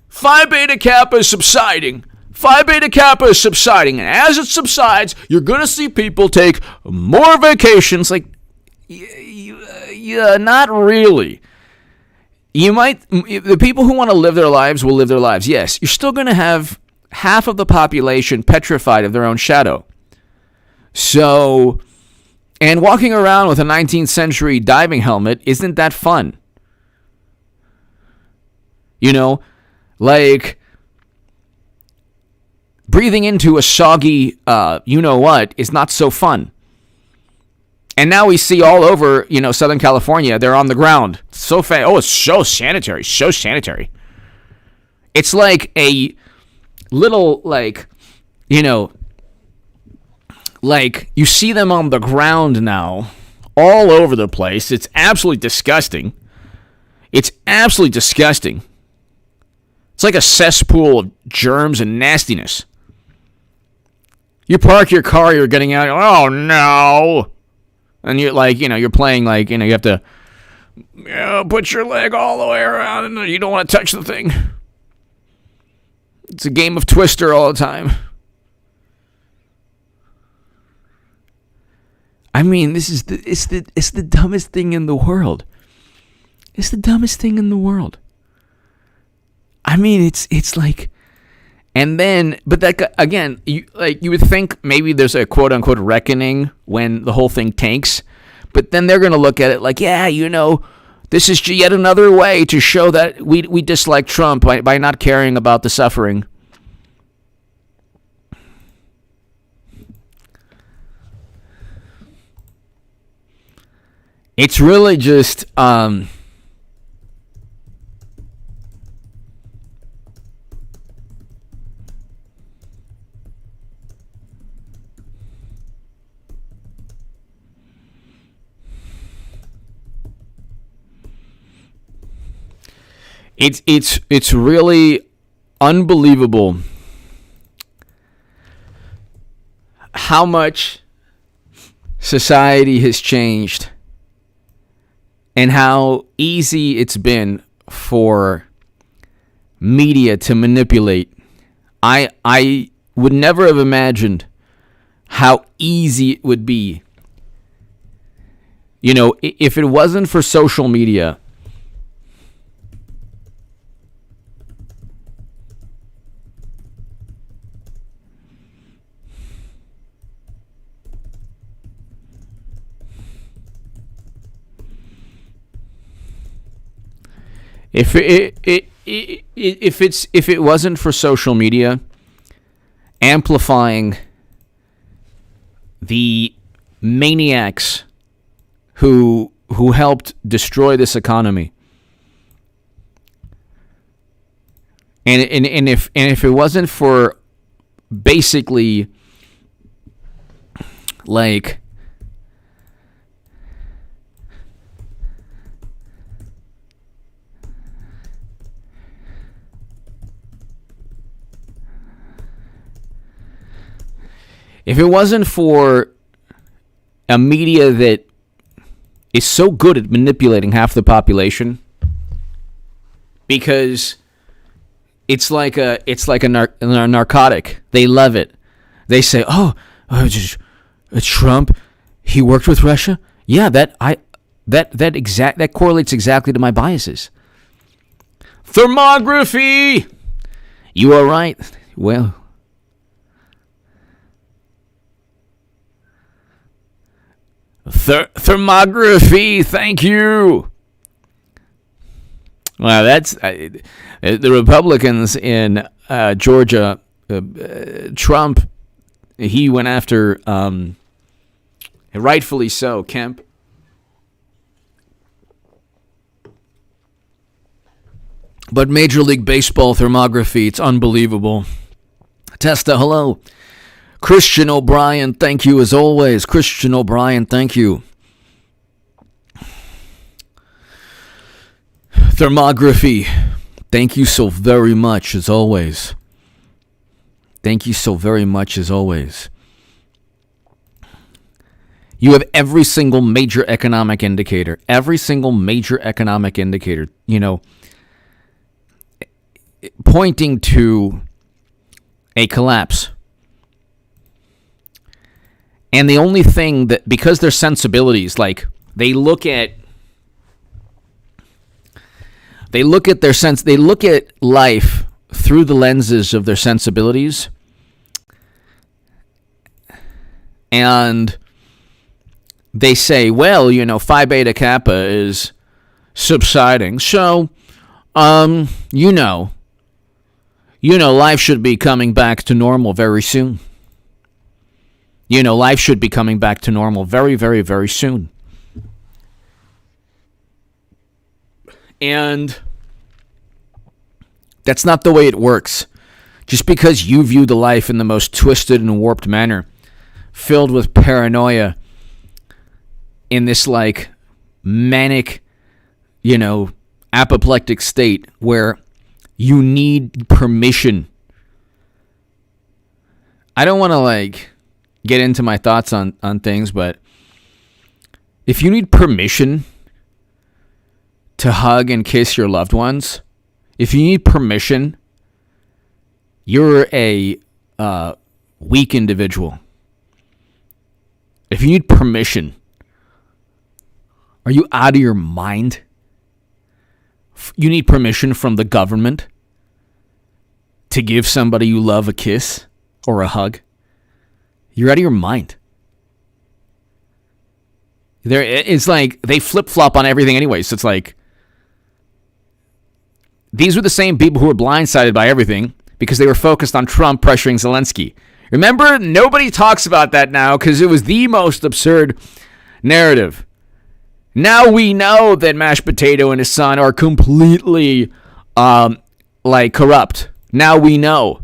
Phi Beta Kappa is subsiding. Phi Beta Kappa is subsiding, and as it subsides, you're gonna see people take more vacations. Like, not really. You might. The people who want to live their lives will live their lives. Yes, you're still gonna have half of the population petrified of their own shadow. So, and walking around with a 19th century diving helmet, isn't that fun? Like breathing into a soggy, is not so fun. And now we see all over, Southern California, they're on the ground. It's so it's so sanitary, It's like a little, like you see them on the ground now, all over the place. It's absolutely disgusting. It's like a cesspool of germs and nastiness. You park your car, you're getting out, oh no. And you're like, you're playing you have to Yeah, put your leg all the way around and you don't want to touch the thing. It's a game of Twister all the time. I mean, it's the dumbest thing in the world. It's the dumbest thing in the world. I mean, it's like, and then, but that again, you would think maybe there's a quote unquote reckoning when the whole thing tanks, but then they're gonna look at it like, yeah, this is yet another way to show that we dislike Trump by not caring about the suffering. It's really just it's really unbelievable how much society has changed and how easy it's been for media to manipulate. I would never have imagined how easy it would be. If it wasn't for social media, if it wasn't for social media amplifying the maniacs who helped destroy this economy, and if it wasn't for basically like if it wasn't for a media that is so good at manipulating half the population, because it's like a narcotic. They love it. They say, Trump, he worked with Russia. Yeah, that correlates exactly to my biases. Thermography. You are right. Well, thermography, thank you. Well, that's the Republicans in Georgia. Trump, he went after, rightfully so, Kemp. But Major League Baseball thermography, it's unbelievable. Testa, hello. Christian O'Brien, thank you as always. Christian O'Brien, thank you. Thermography, thank you so very much as always. Thank you so very much as always. You have every single major economic indicator. Every single major economic indicator, pointing to a collapse. And the only thing that, because their sensibilities, like they look at life through the lenses of their sensibilities, and they say, well, Phi Beta Kappa is subsiding, so life should be coming back to normal very soon. Life should be coming back to normal very, very, very soon. And that's not the way it works. Just because you view the life in the most twisted and warped manner, filled with paranoia, in this like manic, apoplectic state where you need permission. I don't want to get into my thoughts on things, but if you need permission to hug and kiss your loved ones, if you need permission, you're a weak individual. If you need permission, are you out of your mind? You need permission from the government to give somebody you love a kiss or a hug? You're out of your mind. It's like they flip-flop on everything anyway. So it's like these were the same people who were blindsided by everything because they were focused on Trump pressuring Zelensky. Remember, nobody talks about that now because it was the most absurd narrative. Now we know that Mashed Potato and his son are completely corrupt. Now we know.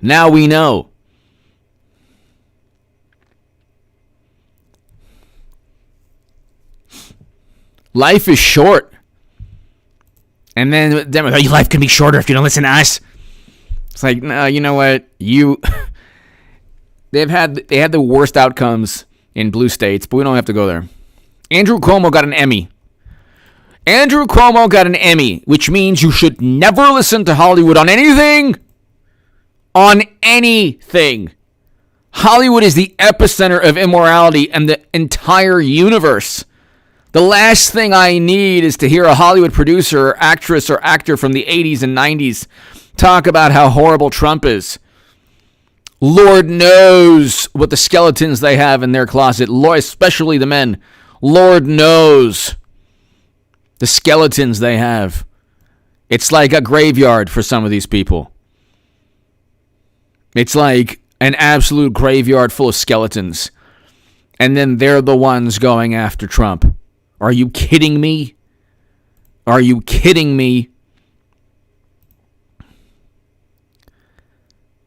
Now we know. Life is short. And then your life can be shorter if you don't listen to us. It's like, no, you know what? They had the worst outcomes in blue states, but we don't have to go there. Andrew Cuomo got an Emmy. Andrew Cuomo got an Emmy, which means you should never listen to Hollywood on anything. On anything. Hollywood is the epicenter of immorality and the entire universe. The last thing I need is to hear a Hollywood producer or actress or actor from the 80s and 90s talk about how horrible Trump is. Lord knows what the skeletons they have in their closet, especially the men. Lord knows the skeletons they have. It's like a graveyard for some of these people. It's like an absolute graveyard full of skeletons. And then they're the ones going after Trump. Are you kidding me? Are you kidding me?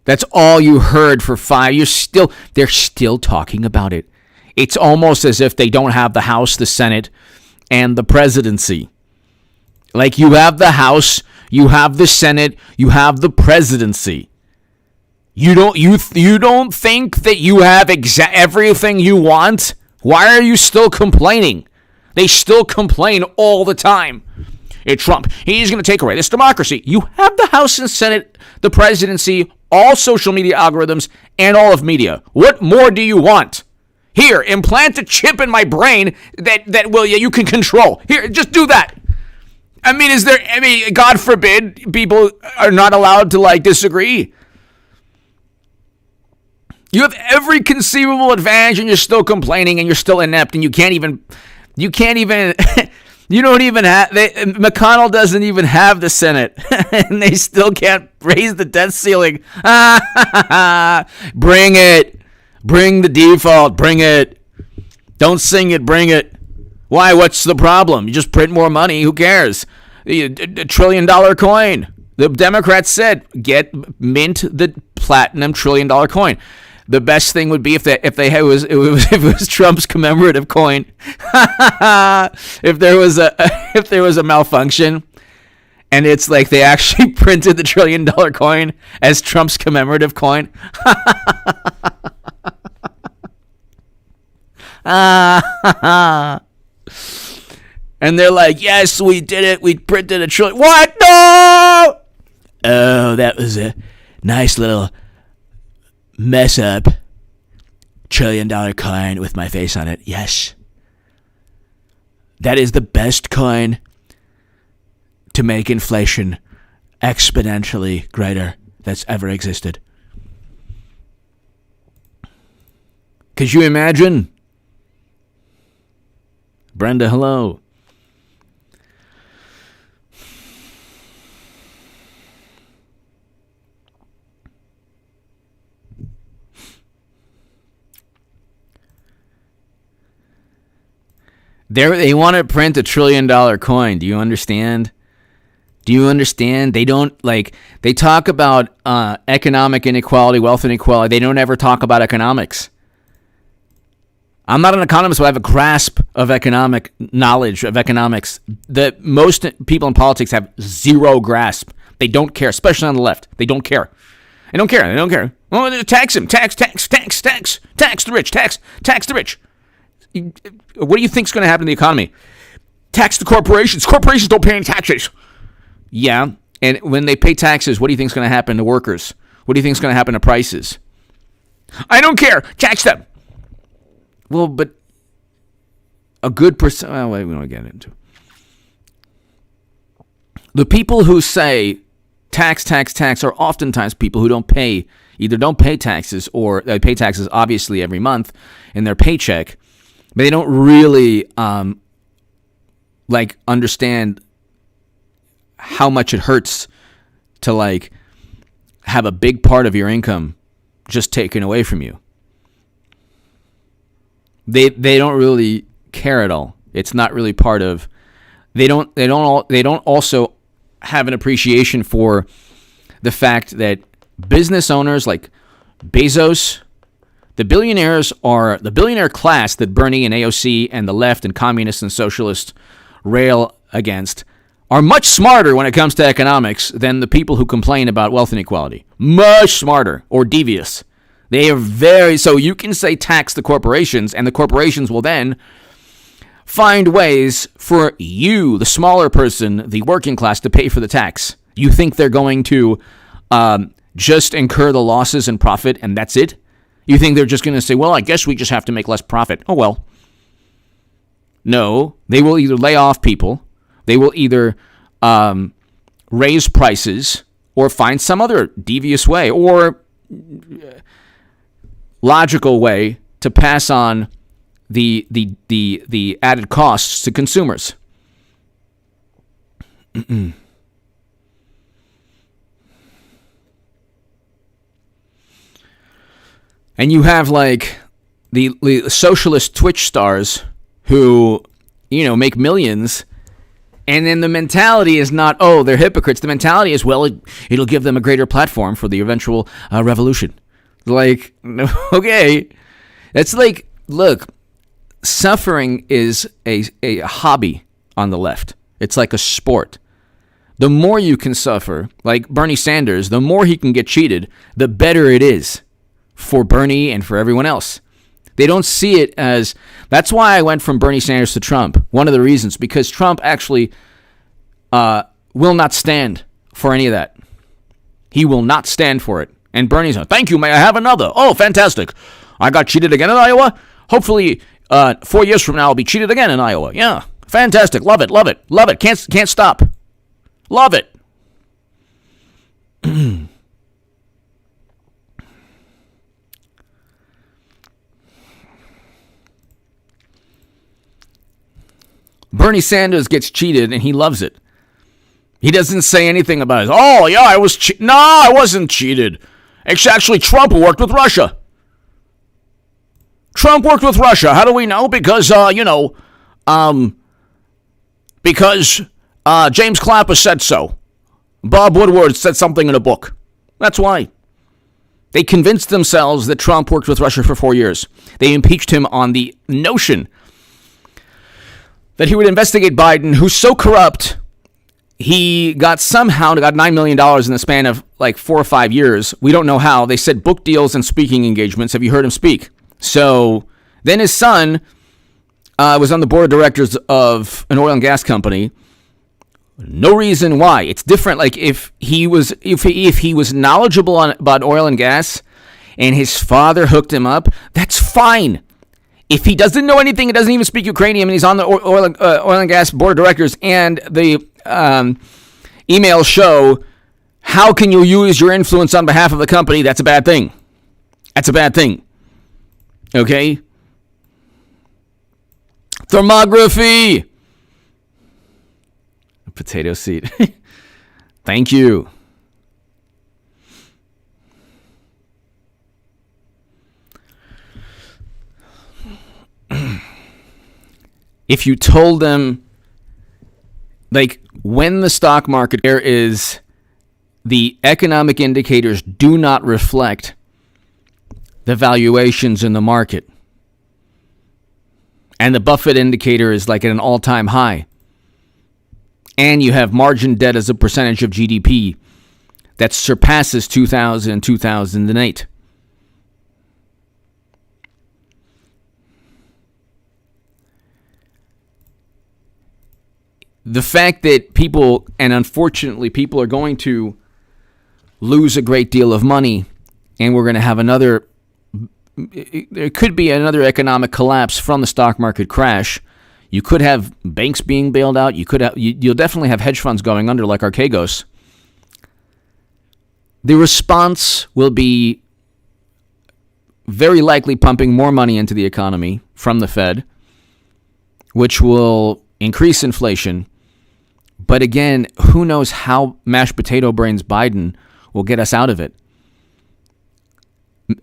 That's all you heard for 5 years. They're still talking about it. It's almost as if they don't have the House, the Senate, and the presidency. Like you have the House, you have the Senate, you have the presidency. You don't think that you have everything you want? Why are you still complaining? They still complain all the time. It's Trump. He's going to take away this democracy. You have the House and Senate, the presidency, all social media algorithms, and all of media. What more do you want? Here, implant a chip in my brain that you can control. Here, just do that. God forbid people are not allowed to disagree. You have every conceivable advantage and you're still complaining and you're still inept and you don't even have, McConnell doesn't even have the Senate and they still can't raise the debt ceiling. Bring it. Bring the default. Bring it. Don't sing it. Bring it. Why? What's the problem? You just print more money. Who cares? A $1 trillion coin. The Democrats said, mint the platinum $1 trillion coin. The best thing would be if it was Trump's commemorative coin. if there was a malfunction, and it's like they actually printed the $1 trillion coin as Trump's commemorative coin. And they're like, yes, we did it. We printed $1 trillion. What? No! Oh, that was a nice little mess up. $1 trillion coin with my face on it. Yes. That is the best coin to make inflation exponentially greater that's ever existed. Could you imagine? Brenda, hello. They want to print $1 trillion coin. Do you understand? They don't they talk about economic inequality, wealth inequality. They don't ever talk about economics. I'm not an economist, but I have a grasp of economic knowledge of economics that most people in politics have zero grasp. They don't care, especially on the left. They don't care. I don't care. I don't care. Well, tax him. Tax the rich. Tax the rich. What do you think's going to happen to the economy? Tax the corporations. Corporations don't pay any taxes. Yeah, and when they pay taxes, what do you think's going to happen to workers? What do you think's going to happen to prices? I don't care. Tax them. Well, but a good percent. Well, wait, we don't get into the people who say tax are oftentimes people who either don't pay taxes or they pay taxes obviously every month in their paycheck, but they don't really understand how much it hurts to have a big part of your income just taken away from you. They don't really care at all. It's not really part of. They don't also have an appreciation for the fact that business owners like Bezos, the billionaire class that Bernie and AOC and the left and communists and socialists rail against, are much smarter when it comes to economics than the people who complain about wealth inequality. Much smarter or devious. They are so you can say tax the corporations, and the corporations will then find ways for you, the smaller person, the working class, to pay for the tax. You think they're going to just incur the losses and profit, and that's it? You think they're just going to say, well, I guess we just have to make less profit. Oh, well. No, they will either lay off people, they will either raise prices, or find some other devious way or logical way to pass on the added costs to consumers. And you have the socialist Twitch stars who, make millions, and then the mentality is not, oh, they're hypocrites. The mentality is, well, it'll give them a greater platform for the eventual revolution. Okay. It's look, suffering is a hobby on the left. It's like a sport. The more you can suffer, like Bernie Sanders, the more he can get cheated, the better it is for Bernie and for everyone else. They don't see it as, that's why I went from Bernie Sanders to Trump. One of the reasons, because Trump actually will not stand for any of that. He will not stand for it. And Bernie's like, thank you, may I have another? Oh, fantastic. I got cheated again in Iowa. Hopefully 4 years from now I'll be cheated again in Iowa. Yeah, fantastic. Love it. Can't stop. Love it. Bernie Sanders gets cheated and he loves it. He doesn't say anything about it. Oh, yeah, I was No, I wasn't cheated. It's actually Trump who worked with Russia. Trump worked with Russia. How do we know? Because, because James Clapper said so. Bob Woodward said something in a book. That's why. They convinced themselves that Trump worked with Russia for 4 years. They impeached him on the notion that he would investigate Biden, who's so corrupt, he somehow got $9 million in the span of 4 or 5 years. We don't know how. They said book deals and speaking engagements. Have you heard him speak? So then his son was on the board of directors of an oil and gas company. No reason why. It's different. If he was knowledgeable about oil and gas and his father hooked him up, that's fine. If he doesn't know anything, he doesn't even speak Ukrainian, and he's on the oil and gas board of directors, and the emails show, how can you use your influence on behalf of the company? That's a bad thing. That's a bad thing. Okay? Thermography. A potato seed. Thank you. If you told them, when the stock market, the economic indicators do not reflect the valuations in the market. And the Buffett indicator is at an all-time high. And you have margin debt as a percentage of GDP that surpasses 2000 and 2008. The fact that people, and unfortunately people, are going to lose a great deal of money, and we're going to have there could be another economic collapse from the stock market crash. You could have banks being bailed out. You'll definitely have hedge funds going under like Archegos. The response will be very likely pumping more money into the economy from the Fed, which will increase inflation. But again, who knows how mashed potato brains Biden will get us out of it.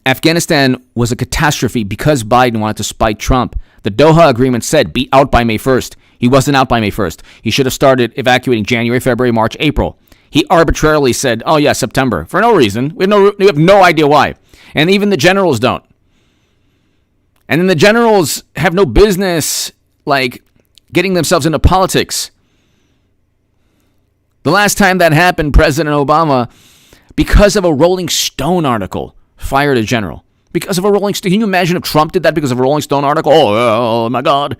Afghanistan was a catastrophe because Biden wanted to spite Trump. The Doha Agreement said be out by May 1st. He wasn't out by May 1st. He should have started evacuating January, February, March, April. He arbitrarily said, oh yeah, September, for no reason. We have no idea why. And even the generals don't. And then the generals have no business getting themselves into politics. The last time that happened, President Obama, because of a Rolling Stone article, fired a general. Because of a Rolling Stone. Can you imagine if Trump did that because of a Rolling Stone article? Oh my God.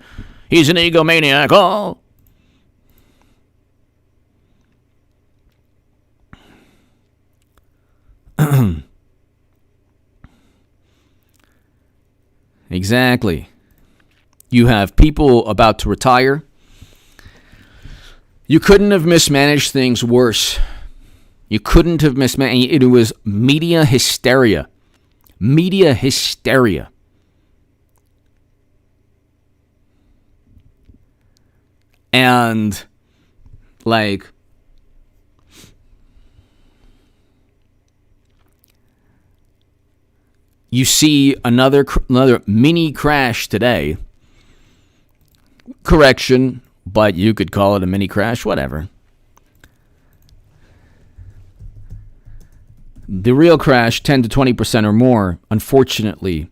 He's an egomaniac. Oh. Exactly. You have people about to retire. You couldn't have mismanaged things worse. You couldn't have mismanaged. It was media hysteria. Media hysteria. And you see another mini crash today. Correction, but you could call it a mini crash, whatever. The real crash, 10 to 20% or more, unfortunately,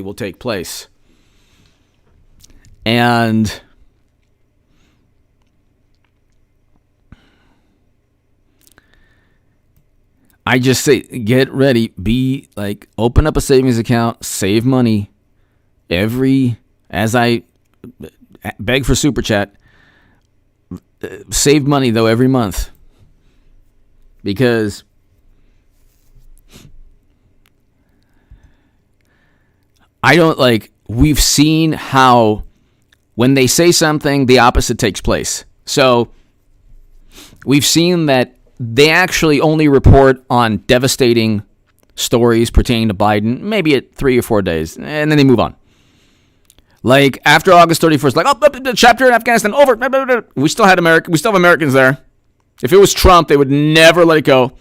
will take place. And I just say, get ready. Be open up a savings account, save money as I beg for super chat, save money though every month. Because we've seen how when they say something, the opposite takes place. So we've seen that they actually only report on devastating stories pertaining to Biden, maybe at 3 or 4 days, and then they move on. After August 31st, the chapter in Afghanistan over. We still have Americans there. If it was Trump, they would never let it go.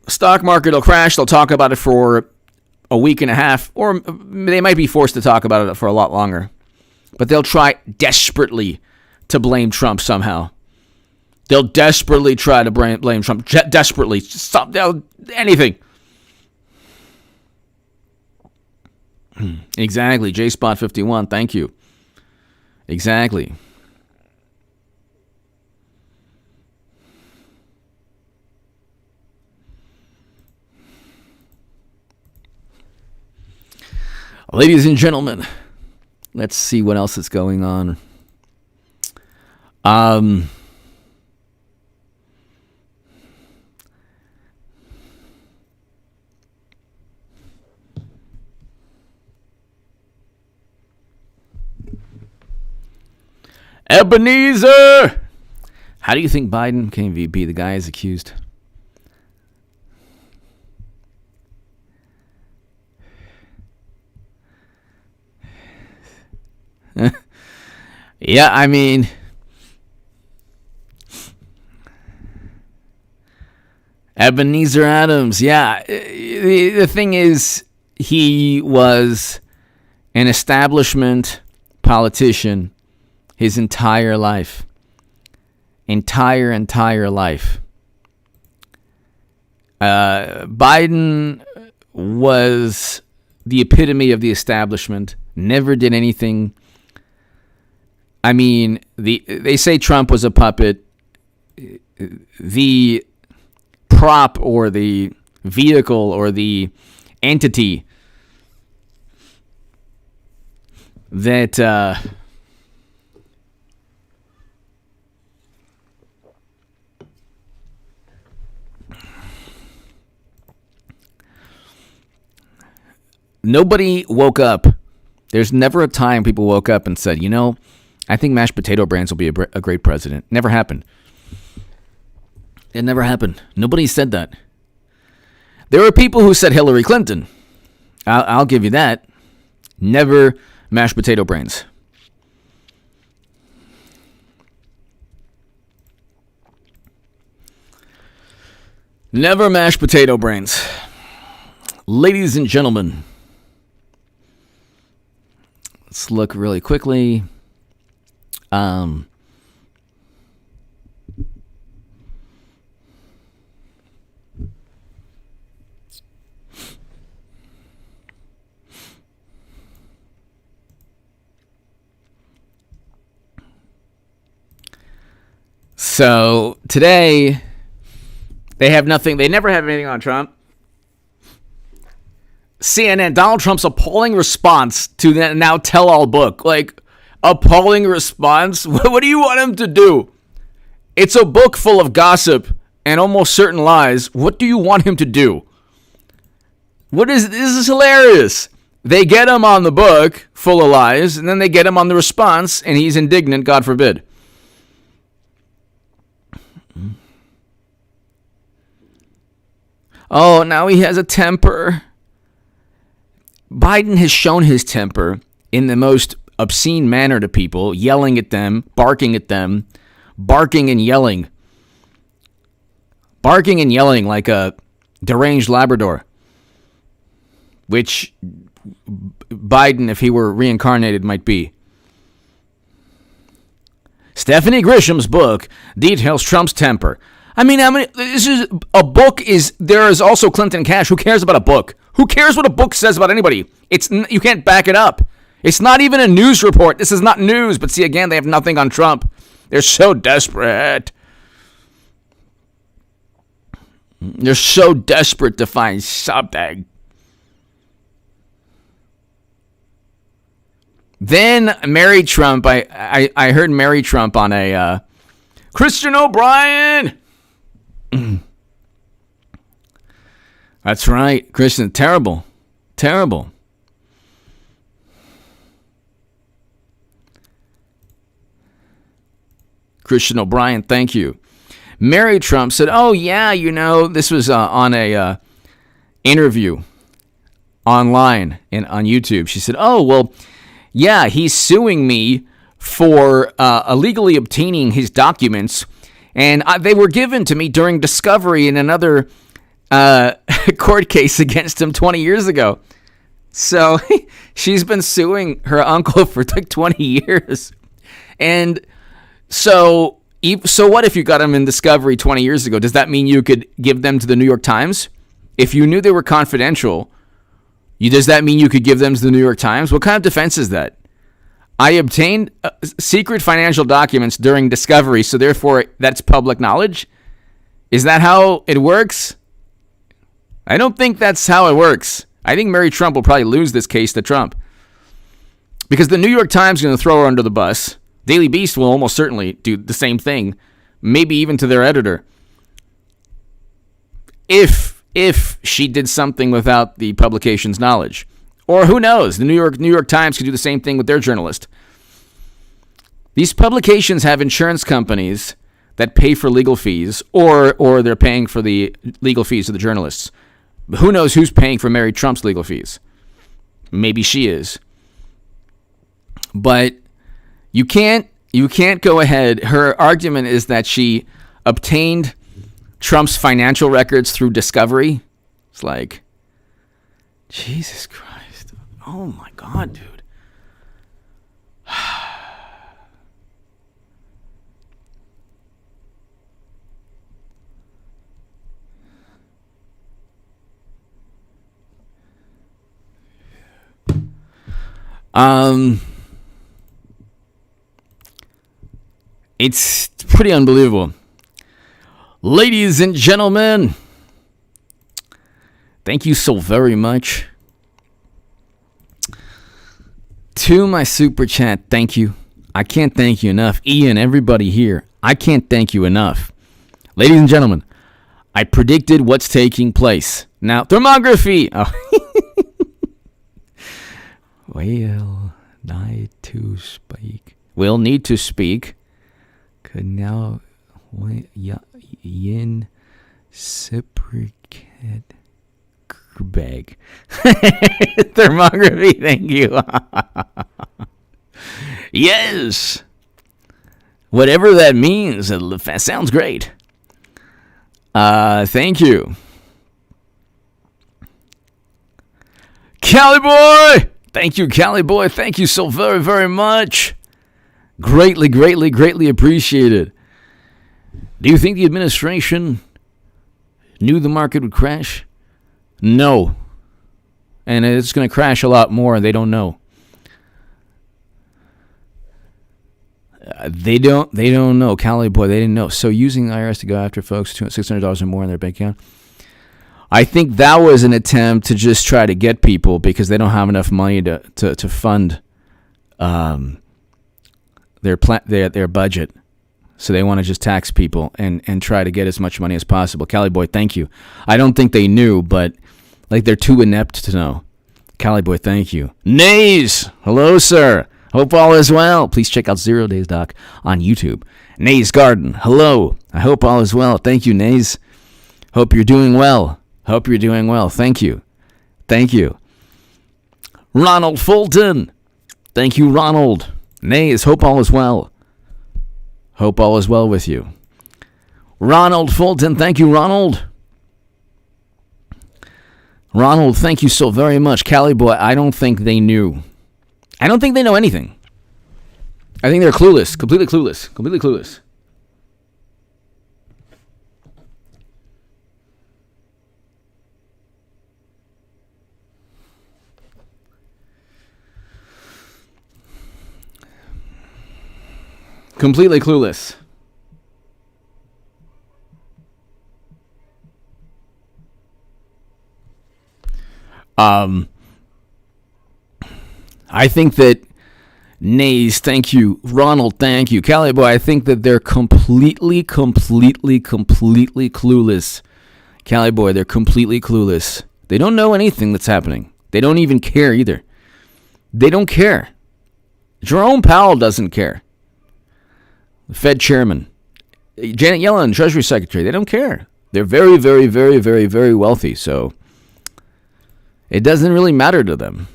Stock market will crash. They'll talk about it for a week and a half, or they might be forced to talk about it for a lot longer. But they'll try desperately to blame Trump somehow. They'll desperately try to blame Trump. Desperately. Anything. Exactly. JSpot51. Thank you. Exactly. Ladies and gentlemen, let's see what else is going on. Ebenezer! How do you think Biden became VP? The guy is accused. Yeah, I mean, Ebenezer Adams. Yeah, the thing is, he was an establishment politician his entire life. Entire life. Biden was the epitome of the establishment. Never did anything I mean, they say Trump was a puppet. The prop or the vehicle or the entity that nobody woke up. There's never a time people woke up and said, I think mashed potato brains will be a great president. Never happened. It never happened. Nobody said that. There were people who said Hillary Clinton. I'll give you that. Never mashed potato brains. Never mashed potato brains. Ladies and gentlemen, let's look really quickly. So today, they have nothing. They never have anything on Trump. CNN, Donald Trump's appalling response to that now tell-all book. Like, appalling response? What do you want him to do? It's a book full of gossip and almost certain lies. What do you want him to do? This is hilarious. They get him on the book full of lies, and then they get him on the response, and he's indignant, God forbid. Oh, now he has a temper. Biden has shown his temper in the most obscene manner to people, yelling at them, barking and yelling. Barking and yelling like a deranged Labrador. Which Biden, if he were reincarnated, might be. Stephanie Grisham's book details Trump's temper. I mean, this is a book. There is also Clinton Cash. Who cares about a book? Who cares what a book says about anybody? You can't back it up. It's not even a news report. This is not news. But see, again, they have nothing on Trump. They're so desperate. They're so desperate to find something. Then Mary Trump. I heard Mary Trump on a Christian O'Brien. That's right, Christian. Terrible. Christian O'Brien, thank you. Mary Trump said, "Oh yeah, this was on a interview online and on YouTube." She said, "Oh well, yeah, he's suing me for illegally obtaining his documents." And they were given to me during discovery in another court case against him 20 years ago. So she's been suing her uncle for like 20 years. And so what if you got them in discovery 20 years ago? Does that mean you could give them to the New York Times? If you knew they were confidential, does that mean you could give them to the New York Times? What kind of defense is that? I obtained secret financial documents during discovery, so therefore that's public knowledge? Is that how it works? I don't think that's how it works. I think Mary Trump will probably lose this case to Trump. Because the New York Times is going to throw her under the bus. Daily Beast will almost certainly do the same thing, maybe even to their editor. If she did something without the publication's knowledge. Or who knows? The New York Times could do the same thing with their journalist. These publications have insurance companies that pay for legal fees, or they're paying for the legal fees of the journalists. But who knows who's paying for Mary Trump's legal fees? Maybe she is. But you can't go ahead. Her argument is that she obtained Trump's financial records through discovery. It's like, Jesus Christ. Oh my God, dude. It's pretty unbelievable. Ladies and gentlemen, thank you so very much. To my super chat, thank you. I can't thank you enough. Ian, everybody here, I can't thank you enough. Ladies and gentlemen, I predicted what's taking place. Now, thermography. Oh. Well, need to speak. Will need to speak. Could now yin cypricate bag. Thermography, thank you. Yes. Whatever that means, it sounds great. Thank you. Cali Boy! Thank you, Cali Boy. Thank you so very, very much. Greatly, greatly, greatly appreciated. Do you think the administration knew the market would crash? No. And it's going to crash a lot more, and they don't know. They don't know. Cali Boy, they didn't know. So using the IRS to go after folks $600 or more in their bank account, I think that was an attempt to just try to get people because they don't have enough money to fund their budget. So they want to just tax people and try to get as much money as possible. Cali Boy, thank you. I don't think they knew, but like they're too inept to know. Cali Boy, thank you. Nays, hello, sir. Hope all is well. Please check out 0 Days Doc on YouTube. Nays Garden, hello. I hope all is well. Thank you, Nays. Hope you're doing well. Hope you're doing well. Thank you. Thank you. Ronald Fulton. Thank you, Ronald. Nays, hope all is well. Hope all is well with you. Ronald Fulton. Thank you, Ronald. Ronald, thank you so very much. Cali Boy, I don't think they knew. I don't think they know anything. I think they're clueless. Completely clueless. Completely clueless. Completely clueless. I think that Nays, thank you. Ronald, thank you. Cali Boy, I think that they're completely clueless. Cali Boy, they're completely clueless. They don't know anything that's happening. They don't even care either. They don't care. Jerome Powell doesn't care. The Fed chairman. Janet Yellen, Treasury Secretary, they don't care. They're very, very, very, very, very wealthy, so it doesn't really matter to them.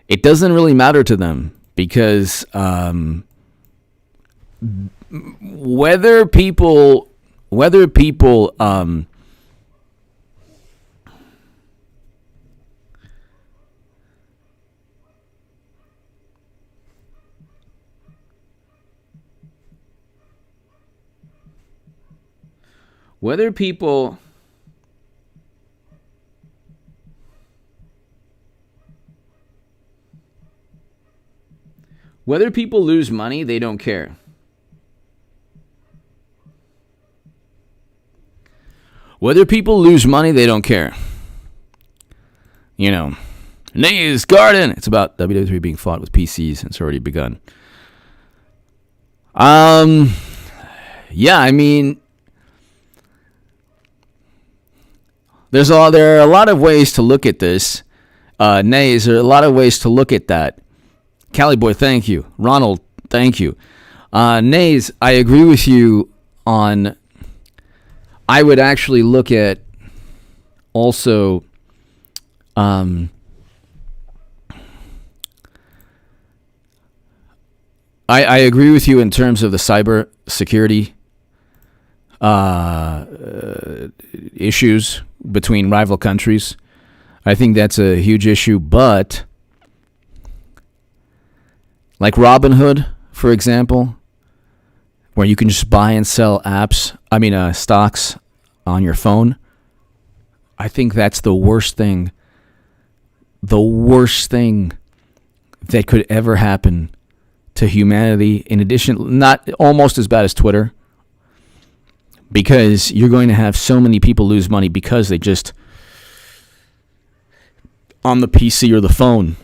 It doesn't really matter to them because whether people lose money, they don't care. Whether people lose money, they don't care. You know, Nays Garden. It's about WWE being fought with PCs, and it's already begun. Yeah, I mean, there are a lot of ways to look at this. Nays, there are a lot of ways to look at that. Cali Boy, thank you. Ronald, thank you. Nays, I agree with you on. I would actually look at also. I agree with you in terms of the cyber security issues between rival countries. I think that's a huge issue, but like Robinhood, for example, where you can just buy and sell stocks on your phone. I think that's the worst thing that could ever happen to humanity. In addition, not almost as bad as Twitter, because you're going to have so many people lose money because they just, on the PC or the phone.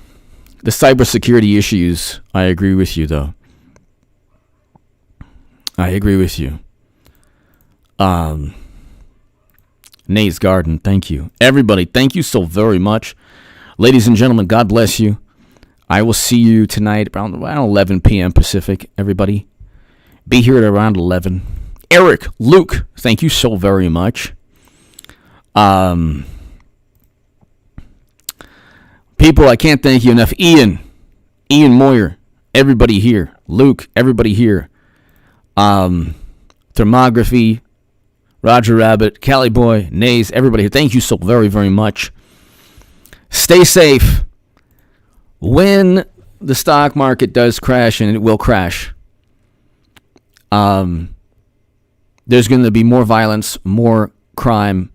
The cybersecurity issues, I agree with you, though. I agree with you. Nays Garden, thank you. Everybody, thank you so very much. Ladies and gentlemen, God bless you. I will see you tonight around 11 p.m. Pacific, everybody. Be here at around 11. Eric, Luke, thank you so very much. People, I can't thank you enough. Ian Moyer, everybody here. Luke, everybody here. Thermography, Roger Rabbit, Cali Boy, Nays, everybody here. Thank you so very, very much. Stay safe. When the stock market does crash, and it will crash, there's going to be more violence, more crime.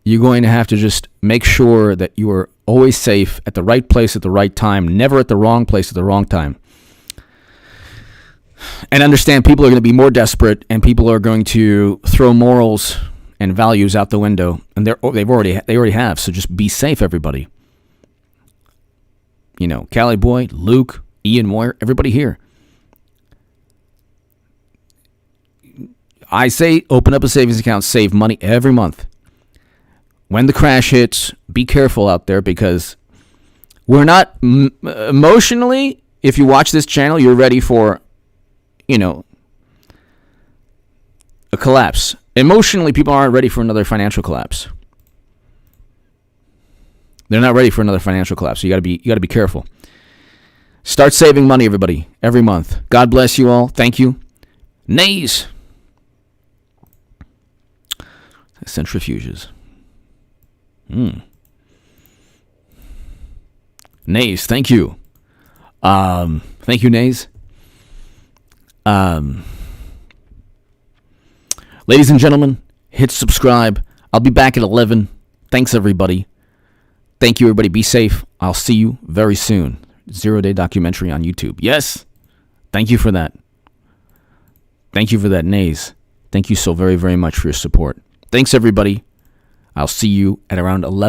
You're going to have to just make sure that you are always safe at the right place at the right time, never at the wrong place at the wrong time. And understand people are going to be more desperate, and people are going to throw morals and values out the window, and they already have. So just be safe, everybody. You know, Cali Boy, Luke, Ian Moyer, everybody here. I say open up a savings account, save money every month. When the crash hits, be careful out there, because we're not emotionally, if you watch this channel, you're ready for, a collapse. Emotionally, people aren't ready for another financial collapse. They're not ready for another financial collapse. So you got to be careful. Start saving money, everybody, every month. God bless you all. Thank you. Nays. Centrifuges. Nays, thank you. Thank you, Nays. Ladies and gentlemen, hit subscribe. I'll be back at 11. Thanks, everybody. Thank you, everybody. Be safe. I'll see you very soon. 0-day documentary on YouTube. Yes. Thank you for that. Thank you for that, Nays. Thank you so very, very much for your support. Thanks, everybody. I'll see you at around 11.